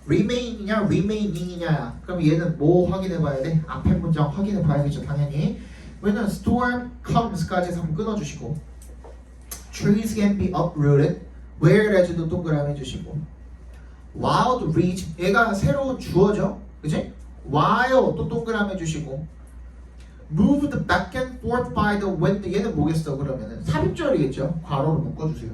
remain이냐 remaining이냐 그럼 얘는 뭐 확인해 봐야 돼? 앞에 문장 확인해 봐야겠죠 당연히. 왜냐면 storm comes까지 한번 끊어주시고 trees can be uprooted whereas도 동그라미 해주시고 wild reach 얘가 새로운 주어죠 그치? while 또 동그라미 해주시고 moved back and forth by the wind 얘는 뭐겠어 그러면은 삽입절이겠죠 괄호로 묶어주세요.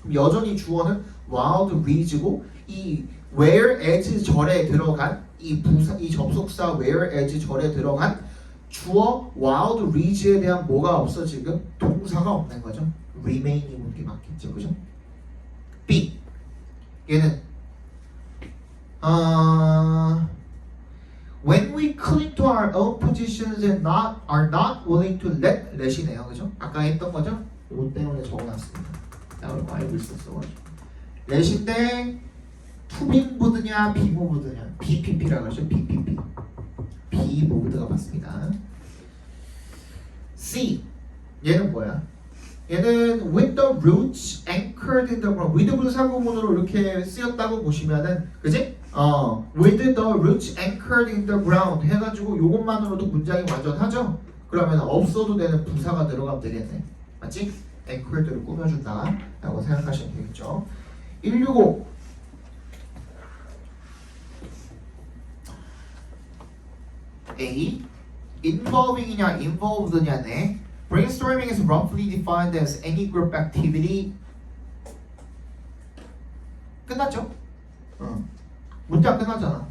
그럼 여전히 주어는 wild reach고 이 whereas 절에 들어간 이 부사 이 접속사 whereas 절에 들어간 주어 wild reach에 대한 뭐가 없어 지금 동사가 없는 거죠. remain이 오는 게 맞겠죠, 그죠? B 얘는 when we cling to our own positions and are not willing to let이네요, 그죠? 아까 했던 거죠? 이거 때문에 적어놨습니다. 나 오늘 알고 있었어가지고 let인데 to be moved냐 be moved냐 BPP라고 하죠. BPP be moved가 맞습니다. C 얘는 뭐야? 얘는 with the roots anchored in the ground with 분사구문으로 이렇게 쓰였다고 보시면은 그지? with the roots anchored in the ground 해가지고 요것만으로도 문장이 완전하죠? 그러면 없어도 되는 분사가 들어가면 되겠네 맞지? anchored를 꾸며준다 라고 생각하시면 되겠죠. 165 A involving이냐 involved냐네. Brainstorming is roughly defined as any group activity. 끝났죠? 문장 끝났잖아.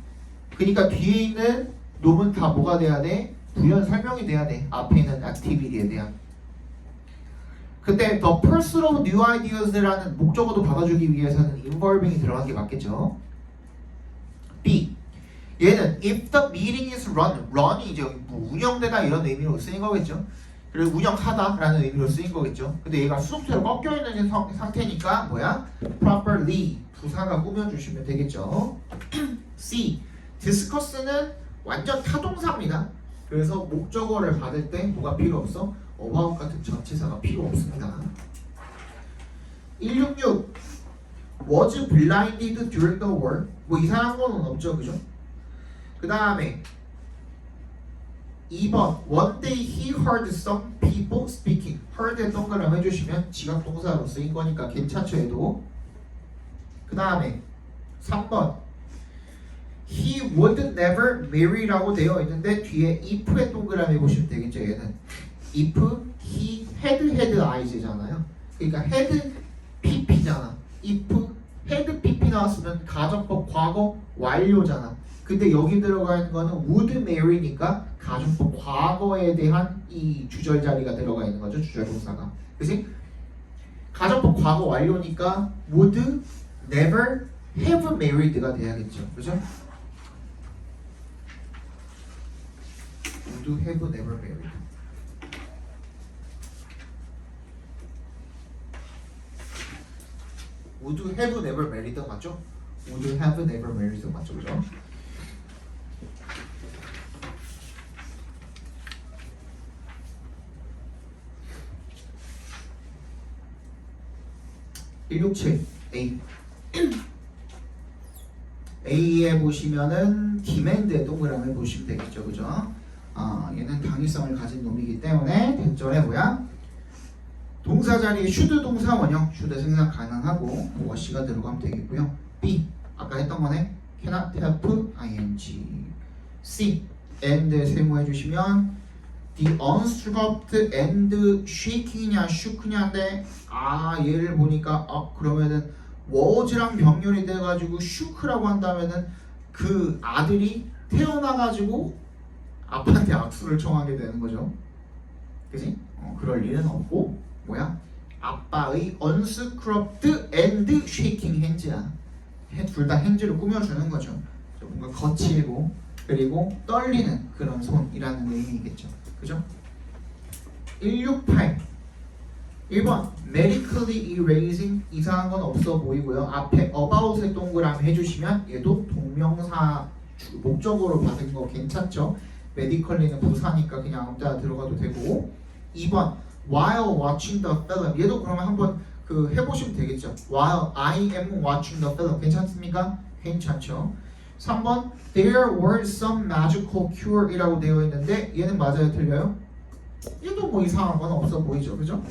그러니까 뒤에 있는 놈은 다 뭐가 돼야 돼? 부연 설명이 돼야 돼. 앞에 있는 activity에 대한. 근데 the pursuit of new ideas라는 목적어도 받아주기 위해서는 involving이 들어간 게 맞겠죠? B 얘는 if the meeting is run이 이제 뭐 운영되다 이런 의미로 쓰인 거겠죠. 그리고 운영하다라는 의미로 쓰인 거겠죠. 근데 얘가 수동태로 꺾여 있는 상태니까 뭐야? properly 부사가 꾸며주시면 되겠죠. C discuss는 완전 타동사입니다. 그래서 목적어를 받을 때 뭐가 필요 없어? about 같은 전치사가 필요 없습니다. 166 was blinded during the war 뭐 이상한 건 없죠, 그죠? 그 다음에 2번 One day he heard some people speaking heard에 동그라미 해주시면 지각 동사로 쓰인 거니까 괜찮죠 얘도. 그 다음에 3번 He would never marry라고 되어 있는데 뒤에 if에 동그라미 해보시면 되겠죠 얘는. If he had eyes잖아요. 그러니까 had pp잖아. If had pp 나왔으면 가정법 과거 완료잖아. 근데 여기 들어가 있는 거는 would marry니까 가정법 과거에 대한 이 주절 자리가 들어가 있는 거죠. 주절 동사가. 그치? 가정법 과거 완료니까 would never have married가 돼야겠죠. 그죠? would have never married. would have never married 맞죠? would have never married 맞죠? 그죠? (167) A A에 보시면은 demand에 동그라미 보시면 되겠죠, 그죠? 얘는 당위성을 가진 놈이기 때문에 대절에 뭐야? 동사 자리에 should 동사 원형, should 생략 가능하고 wash가 들어가면 되겠고요. B 아까 했던 거네. cannot help ing. C and 세모해 주시면 the unscrubbed and shaking이냐 shook냐인데 얘를 보니까 그러면은 was랑 병렬이 돼가지고 shook라고 한다면은 그 아들이 태어나가지고 아빠한테 악수를 청하게 되는 거죠. 그치? 그럴 일은 없고 뭐야? 아빠의 unscrubbed and shaking hands야. 둘 다 행지를 꾸며주는 거죠. 뭔가 거칠고 그리고 떨리는 그런 손이라는 의미겠죠. 그죠? 168 1번 medically erasing 이상한 건 없어 보이고요. 앞에 about에 동그라미 해주시면 얘도 동명사 목적으로 받은 거 괜찮죠? medically는 부사니까 그냥 아무 데나 들어가도 되고 2번 while watching the film 얘도 그러면 한번 그 해보시면 되겠죠. while I am watching the film 괜찮습니까? 괜찮죠. 3번 there were some magical cure 이라고 되어 있는데 얘는 맞아요? 틀려요? 얘도 뭐 이상한 건 없어 보이죠. 그죠?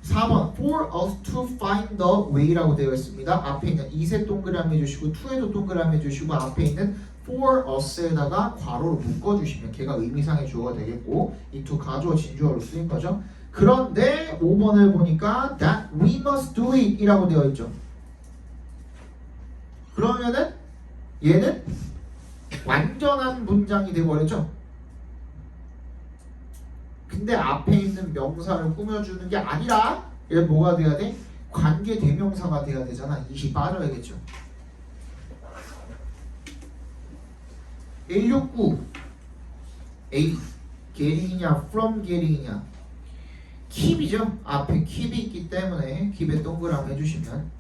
4번 for us to find the way라고 되어 있습니다. 앞에 있는 이세 동그라미 해주시고 to에도 동그라미 해주시고 앞에 있는 for us에다가 괄호로 묶어주시면 걔가 의미상의 주어가 되겠고 이 두 가주어 진주어로 쓰인 거죠. 그런데 5번을 보니까 that we must do it 이라고 되어 있죠. 그러면은 얘는 완전한 문장이 되어버렸죠. 근데 앞에 있는 명사를 꾸며주는 게 아니라 얘 뭐가 돼야 돼? 관계 대명사가 돼야 되잖아. 이시 빠져야겠죠. 169 A getting이냐 from getting이냐 keep이죠. 앞에 keep이 있기 때문에 keep에 동그라미 해주시면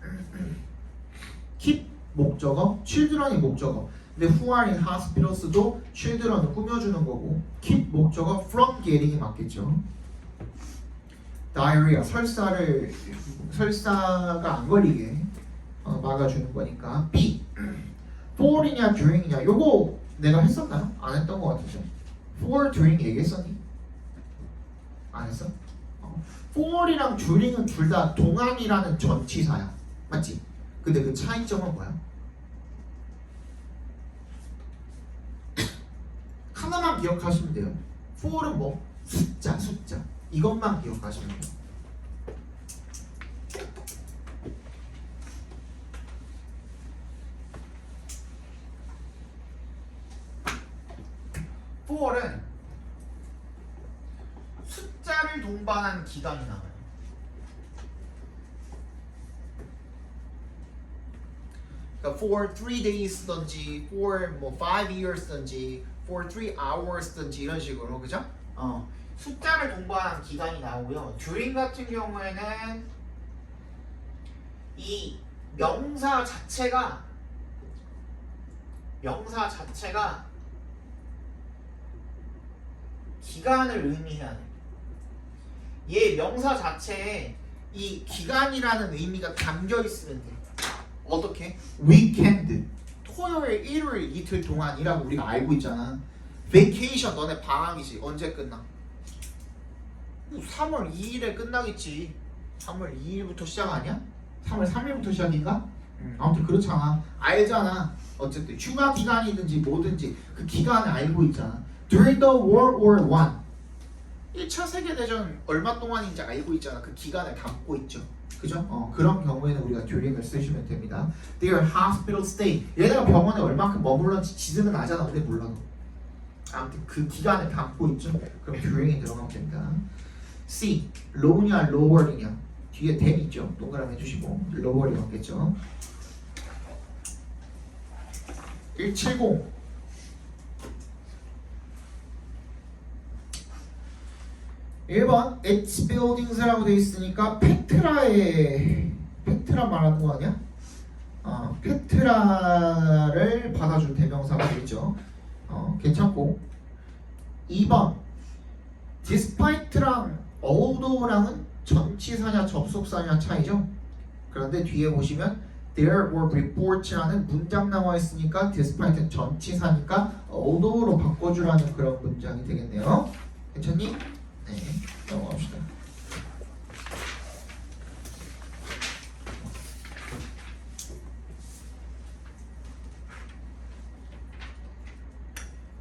keep 목적어, children이 목적어. 근데 who are in hospitals도 children을 꾸며주는 거고 keep 목적어 from getting이 맞겠죠. diarrhea 설사가 안 걸리게 막아주는 거니까 B for이냐 during이냐 요거 내가 했었나요? 안 했던 것 같은데 for during 얘기했었니? 안 했어? for이랑 during은 둘 다 동안이라는 전치사야 맞지? 근데 그 차이점은 뭐야? 하나만 기억하시면 돼요. for은 뭐? 숫자 이것만 기억하시면 돼요. for은 숫자를 동반한 기간이 나와요. 그러니까 for 3 days든지 for 뭐 5 years든지 for 3 hours든지 이런 식으로 그죠? 숫자를 동반한 기간이 나오고요. during 같은 경우에는 이 명사 자체가 기간을 의미해야 돼. 얘 명사 자체에 이 기간이라는 의미가 담겨 있으면 돼. 어떻게? weekend 토요일, 일요일 이틀 동안이라고 우리가 알고 있잖아. vacation 너네 방학이지. 언제 끝나? 3월 2일에 끝나겠지. 3월 2일부터 시작 아니야? 3월 3일부터 시작인가? 아무튼 그렇잖아. 알잖아. 어쨌든 휴가 기간이든지 뭐든지 그 기간을 알고 있잖아. During the World War I 1차 세계대전 얼마 동안인지 알고 있잖아. 그 기간을 담고 있죠. 그죠? 그런 경우에는 우리가 during을 쓰시면 됩니다. Their hospital stay 얘네가 병원에 얼마큼 머물렀는지 지들은 아잖아. 근데 몰라도 아무튼 그 기간을 담고 있죠. 그럼 during이 들어가면 됩니다. C low냐 lower이냐 뒤에 than 있죠. 동그라미 해주시고 lower이 맞겠죠. 170 1번 its buildings라고 되어 있으니까 페트라 말하는 거 아니야? 페트라를 받아준 대명사가 되겠죠. 괜찮고 2번 despite랑 although랑은 전치사냐 접속사냐 차이죠. 그런데 뒤에 보시면 there were reports라는 문장 나와 있으니까 despite는 전치사니까 although로 바꿔주라는 그런 문장이 되겠네요. 괜찮니? 네, 넘어갑시다.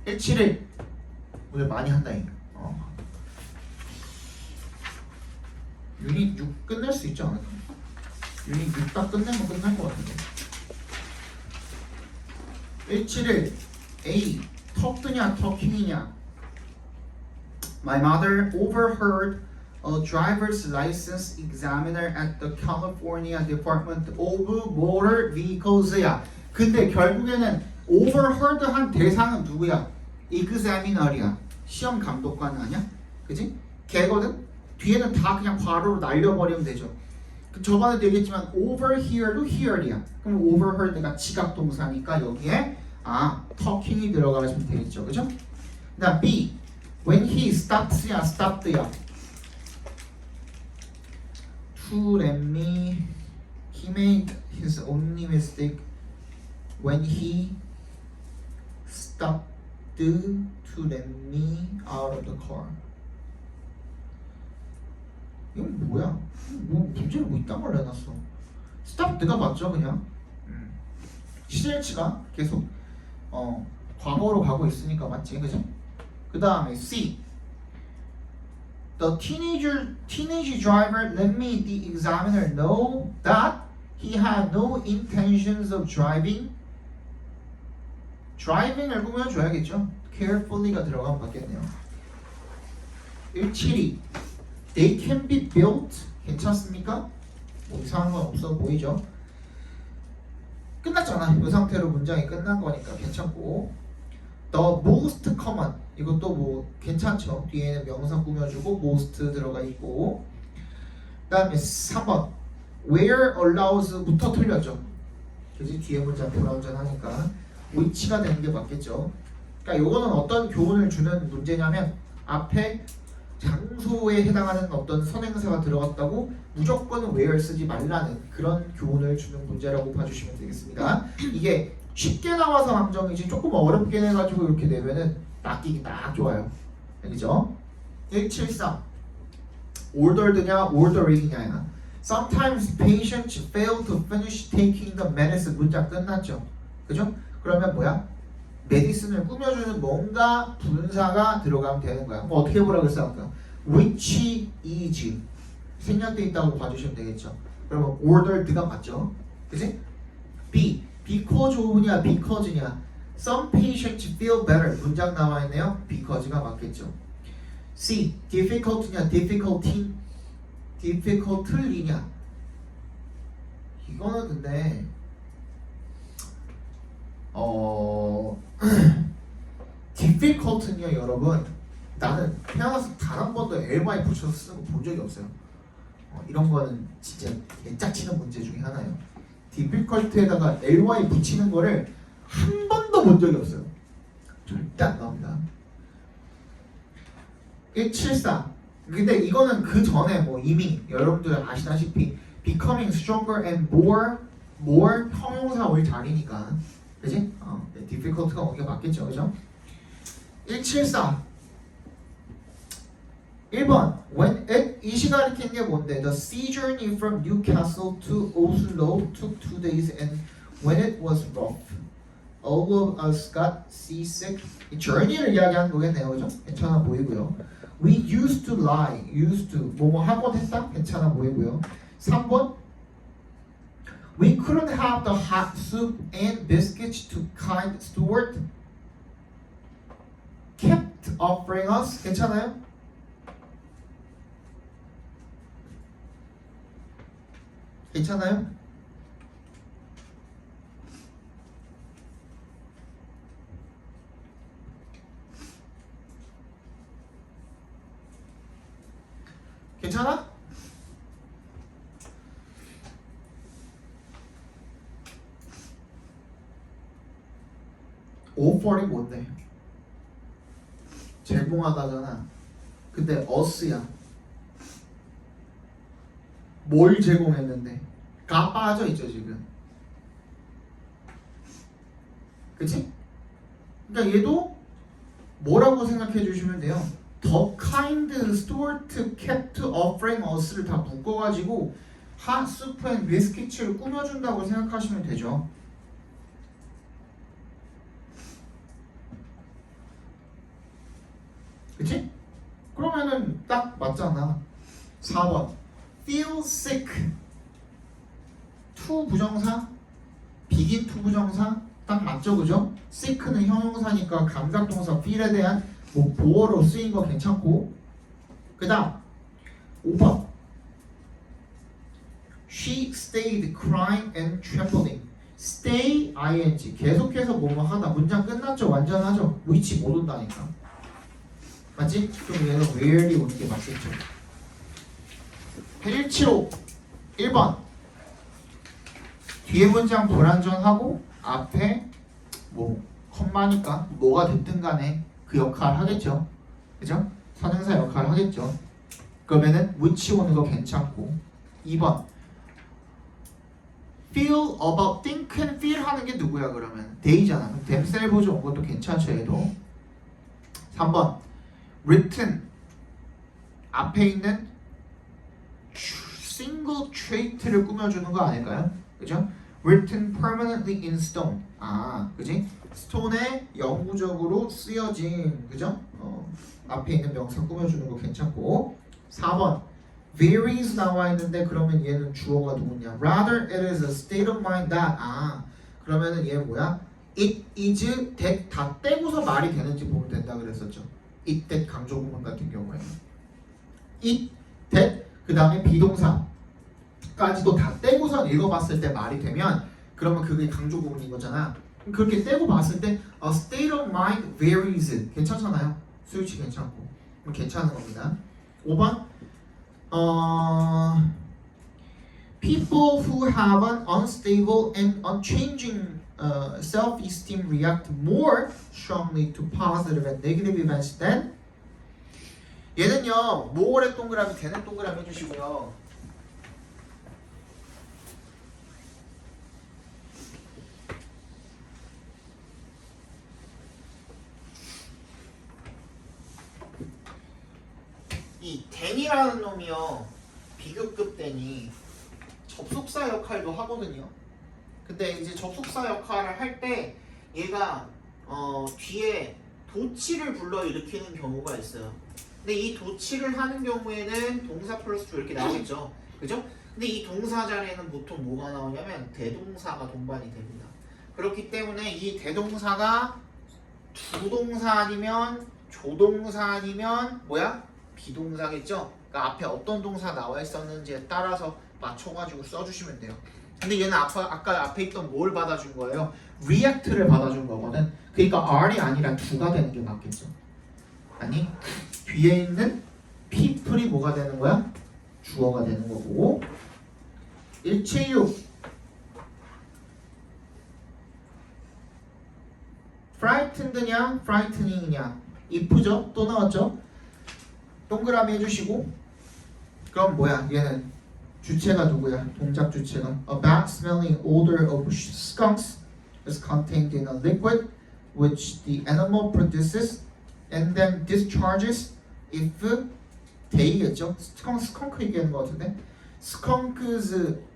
(171) 오늘 많이 한다 이거. 유닛 6 끝낼 수 있지 않을까? 유닛 6 딱 끝내면 끝날 것 같은데. 171 A talked냐 talking이냐 My mother overheard a driver's license examiner at the California Department of Motor Vehicles야. 근데 결국에는 overheard한 대상은 누구야? examiner이야. 시험 감독관 아니야? 그지? 걔거든? 뒤에는 다 그냥 바로 날려버리면 되죠. 저번에도 얘기했지만 overhear도 hear이야. 그럼 overheard가 지각 동사니까 여기에 talking이 들어가면 되겠죠. 그죠? 그다음 B. When he stops야 stopped야. To let me he made his only mistake when he stopped to let me out of the car. 이건 뭐야? 뭐 문제를 뭐 이딴 걸 내놨어. stopped가 맞죠 그냥. 시제일치가 계속 과거로 가고 있으니까 맞지, 그죠? 그 다음에 C. The teenage driver let me the examiner know that he had no intentions of driving. driving을 꾸며줘야겠죠. carefully가 들어가면 맞겠네요. 172. They can be built. 괜찮습니까? 뭐 이상한 건 없어 보이죠? 끝났잖아. 이 상태로 문장이 끝난 거니까 괜찮고. The most common. 이것도 뭐 괜찮죠. 뒤에는 명사 꾸며주고 most 들어가 있고. 그 다음에 3번 where allows부터 틀렸죠. 그지? 뒤에 문장 불완전하니까 which가 되는 게 맞겠죠. 그러니까 요거는 어떤 교훈을 주는 문제냐면 앞에 장소에 해당하는 어떤 선행사가 들어갔다고 무조건 where 쓰지 말라는 그런 교훈을 주는 문제라고 봐주시면 되겠습니다. 이게 쉽게 나와서 함정이지 조금 어렵게 해가지고 이렇게 내면은 낚이기 딱 좋아요. 알겠죠? 173 ordered냐 ordering이냐. Sometimes patients fail to finish taking the medicine. 문장 끝났죠. 그죠? 그러면 뭐야? 메디슨을 꾸며주는 뭔가 분사가 들어가면 되는 거야. 뭐 어떻게 보라고 했어 아까? Which is 생략돼 있다고 봐주시면 되겠죠. 그러면 ordered가 맞죠? 그치? B. because of냐 because냐. Some patients feel better. 문장 나와 있네요. because가 맞겠죠. C. difficult냐 difficultly냐. 이거는 근데 difficult는요 여러분, 나는 태어나서 단 한 번도 ly 붙여서 쓰는 거 본 적이 없어요. 이런 거는 진짜 짝치는 문제 중에 하나예요. difficult에다가 ly 붙이는 거를 한 번도 본 적이 없어요. 절대 안 나옵니다. 174. 근데 이거는 그 전에 뭐 이미 여러분들 아시다시피 becoming stronger and more 형용사 올 자리니까, 그지? difficult가 오는 게 맞겠죠, 그죠? 174. 1번 when 이 시간이 긴 게 뭔데? The sea journey from Newcastle to Oslo took 2 days and when it was rough all of us got seasick. 이 journey를 이야기하는 거겠네요, 그죠? 괜찮아 보이고요. We used to lie. used to 뭐뭐 하곤 했다? 괜찮아 보이고요. 3번 We couldn't have the hot soup and biscuits to kind steward kept offering us. 괜찮아요? 괜찮아요? 괜찮아? 오펄이 뭔데? 제공하다잖아. 근데 us야. 뭘 제공했는데? 가 빠져 있죠 지금. 그치? 그러니까 얘도 뭐라고 생각해 주시면 돼요. The kind steward kept offering us를 다 묶어가지고 hot soup and biscuits를 꾸며준다고 생각하시면 되죠. 그치? 그러면은 딱 맞잖아. 4번 feel sick to 부정사 begin to 부정사 딱 맞죠, 그죠? sick는 형용사니까 감각동사 feel에 대한 뭐 보어로 쓰인 거 괜찮고. 그 다음 5번 She stayed crying and trembling. stay ing 계속해서 뭐뭐 하다 문장 끝났죠? 완전하죠? which 못 온다니까 맞지? 그럼 얘는 where이 오는 게 맞겠죠? 175 1번 뒤에 문장 불완전하고 앞에 뭐 컴마니까 뭐가 됐든 간에 그 역할 하겠죠 그죠? 선행사 역할 하겠죠 그러면은 which 오는 거 괜찮고 2번 feel about think and feel 하는 게 누구야 그러면 they잖아 그럼 themselves 온 것도 괜찮죠 얘도 3번 written 앞에 있는 single trait를 꾸며주는 거 아닐까요? 그죠? written permanently in stone 그지? 스톤에 영구적으로 쓰여진 그죠? 앞에 있는 명사 꾸며주는 거 괜찮고 4번 varies 나와 있는데 그러면 얘는 주어가 누구냐? rather it is a state of mind that 그러면은 얘 뭐야? it is that 다 떼고서 말이 되는지 보면 된다 그랬었죠. it that 강조구문 같은 경우에 it that 그 다음에 비동사까지도 다 떼고서 읽어봤을 때 말이 되면 그러면 그게 강조구문인 거잖아. 그렇게 떼고 봤을 때 a state of mind varies 괜찮잖아요. 수요치 괜찮고 그럼 괜찮은 겁니다. 5번 people who have an unstable and unchanging self-esteem react more strongly to positive and negative events than 얘는요 모래 동그라미 되는 동그라미 해주시고요 이 then이라는 놈이요 비교급 then이 접속사 역할도 하거든요. 근데 이제 접속사 역할을 할 때 얘가 뒤에 도치를 불러일으키는 경우가 있어요. 근데 이 도치를 하는 경우에는 동사 플러스 주 이렇게 나오겠죠. 그죠? 근데 이 동사 자리에는 보통 뭐가 나오냐면 대동사가 동반이 됩니다. 그렇기 때문에 이 대동사가 주동사 아니면 조동사 아니면 뭐야? 비동사겠죠? 그러니까 앞에 어떤 동사 나와 있었는지에 따라서 맞춰가지고 써주시면 돼요. 근데 얘는 아까 앞에 있던 뭘 받아준 거예요? react를 받아준 거거든. 그러니까 R이 아니라 do가 되는 게 맞겠죠. 아니 뒤에 있는 people이 뭐가 되는 거야? 주어가 되는 거고 176 frightened냐 frightening이냐 if죠? 또 나왔죠? 동그라미 해주시고 그럼 뭐야 얘는 주체가 누구야? 동작 주체가 A bad smelling odor of skunks is contained in a liquid which the animal produces and then discharges if they겠죠? 스컹크 얘기하는 것 같은데 skunks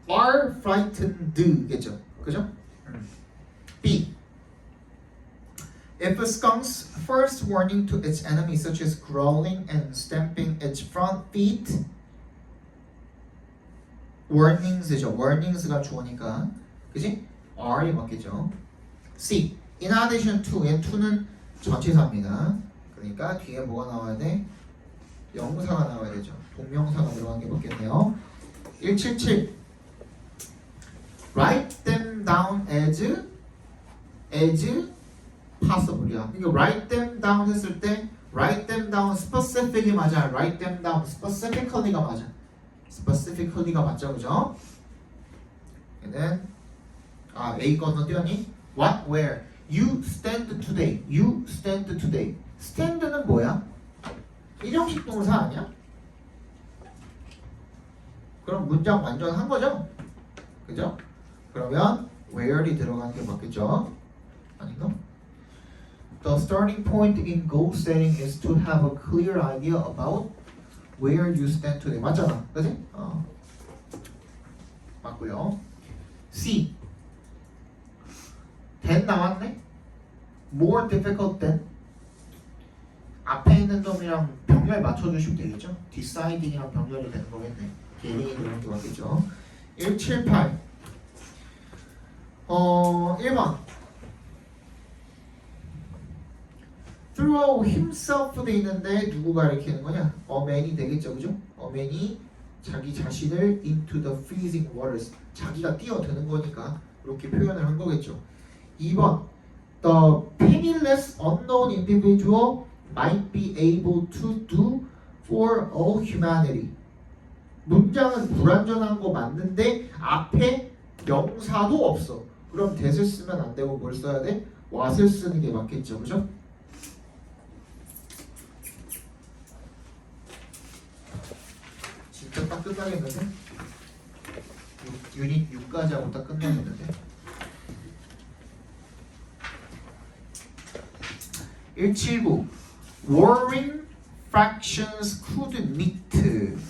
are frightened겠죠? 그죠? B If a skunk's first warning to its enemy, such as growling and stamping its front feet, warnings이죠. warnings가 주어니까, 그지? R이 맞겠죠. C. In addition to, 얘 to는 전치사입니다. 그러니까 뒤에 뭐가 나와야 돼? 명사가 나와야 되죠. 동명사가 들어간 게 맞겠네요. 177. Write them down as possible이야. 그러니까 write them down 했을 때 write them down specific이 맞아. write them down specifically가 맞아. specifically가 맞죠, 그죠? 얘는 A 건너뛰었니? What, where? You stand today. You stand today. stand는 뭐야? 일형식 동사 아니야? 그럼 문장 완전한 거죠? 그죠? 그러면 where이 들어가는 게 맞겠죠? 아닌가? The starting point in goal setting is to have a clear idea about where you stand today. 맞잖아, 그지? 맞고요. C. than 나왔네? More difficult than. 앞에 있는 놈이랑 병렬 맞춰주시면 되겠죠? deciding이랑 병렬이 되는 거겠네. 개인이 그런 게 맞겠죠? 178. 1번. throw himself 돼 있는데 누구가 가리키는 거냐? A man이 되겠죠, 그죠? A man이 자기 자신을 into the freezing waters 자기가 뛰어드는 거니까 이렇게 표현을 한 거겠죠. 2번 The penniless unknown individual might be able to do for all humanity. 문장은 불완전한 거 맞는데 앞에 명사도 없어. 그럼 that을 쓰면 안 되고 뭘 써야 돼? what을 쓰는 게 맞겠죠, 그죠? 진짜 딱 끝나겠는데? 유닛 6까지 하고 딱 끝나겠는데? 179 Warring fractions could meet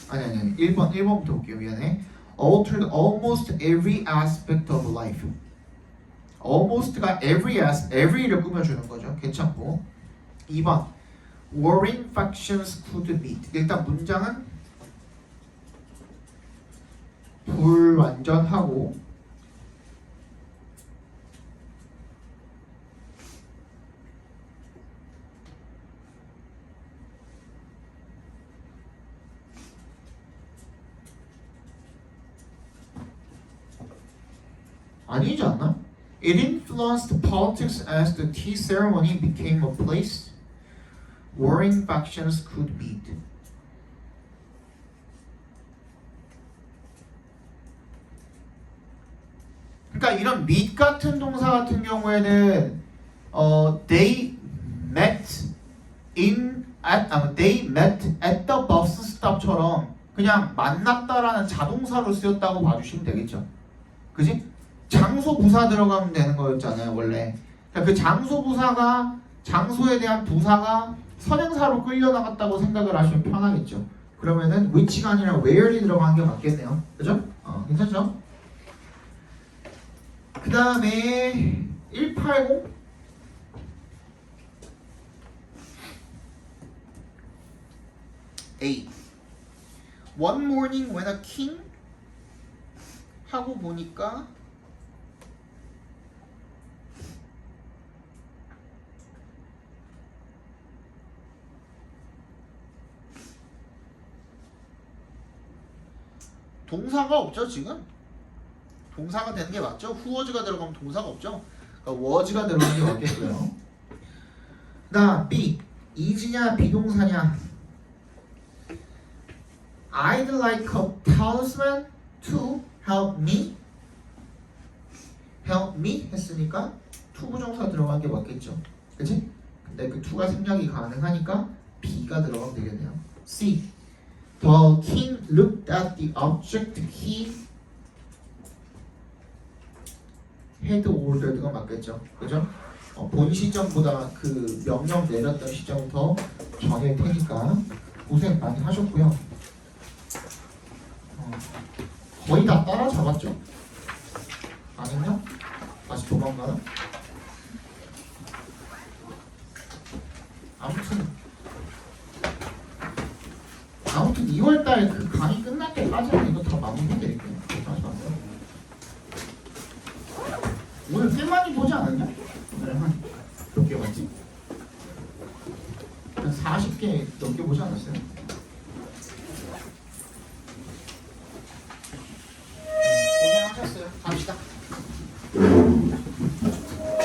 아니 1번부터 볼게요. 미안해. Altered almost every aspect of life. almost가 every를 꾸며주는 거죠. 괜찮고. 2번 Warring fractions could meet. 일단 문장은 불완전하고 아니지 않나? It influenced politics as the tea ceremony became a place warring factions could meet. 그러니까 이런 meet 같은 동사 같은 경우에는 they met at the bus stop처럼 그냥 만났다라는 자동사로 쓰였다고 봐주시면 되겠죠. 그지? 장소 부사 들어가면 되는 거였잖아요 원래. 그러니까 그 장소 부사가 장소에 대한 부사가 선행사로 끌려나갔다고 생각을 하시면 편하겠죠. 그러면은 which가 아니라 where이 들어간 게 맞겠네요. 그죠? 괜찮죠? 그 다음에 180 A One morning when a king 하고 보니까 동사가 없죠 지금? 동사가 되는 게 맞죠? whoas가 들어가면 동사가 없죠? 그러니까 was가 들어가는 게 맞겠고요. 나 B is냐 비동사냐? I'd like a talisman to help me. help me 했으니까 to 부정사 들어간 게 맞겠죠. 그치? 근데 그 to가 생략이 가능하니까 B가 들어가면 되겠네요. C The king looked at the object he had ordered가 맞겠죠. 그죠? 본 시점보다 그 명령 내렸던 시점이 더 전일 테니까 고생 많이 하셨고요. 거의 다 따라잡았죠? 아니면 다시 도망가나? 아무튼 2월달 그 강의 끝날 때까지는 이거 다 마무리해드릴게요. 걱정하지 마세요. 오늘 꽤 많이 보지 않았냐? 오늘 한 몇 개 봤지? 한 40개 넘게 보지 않았어요?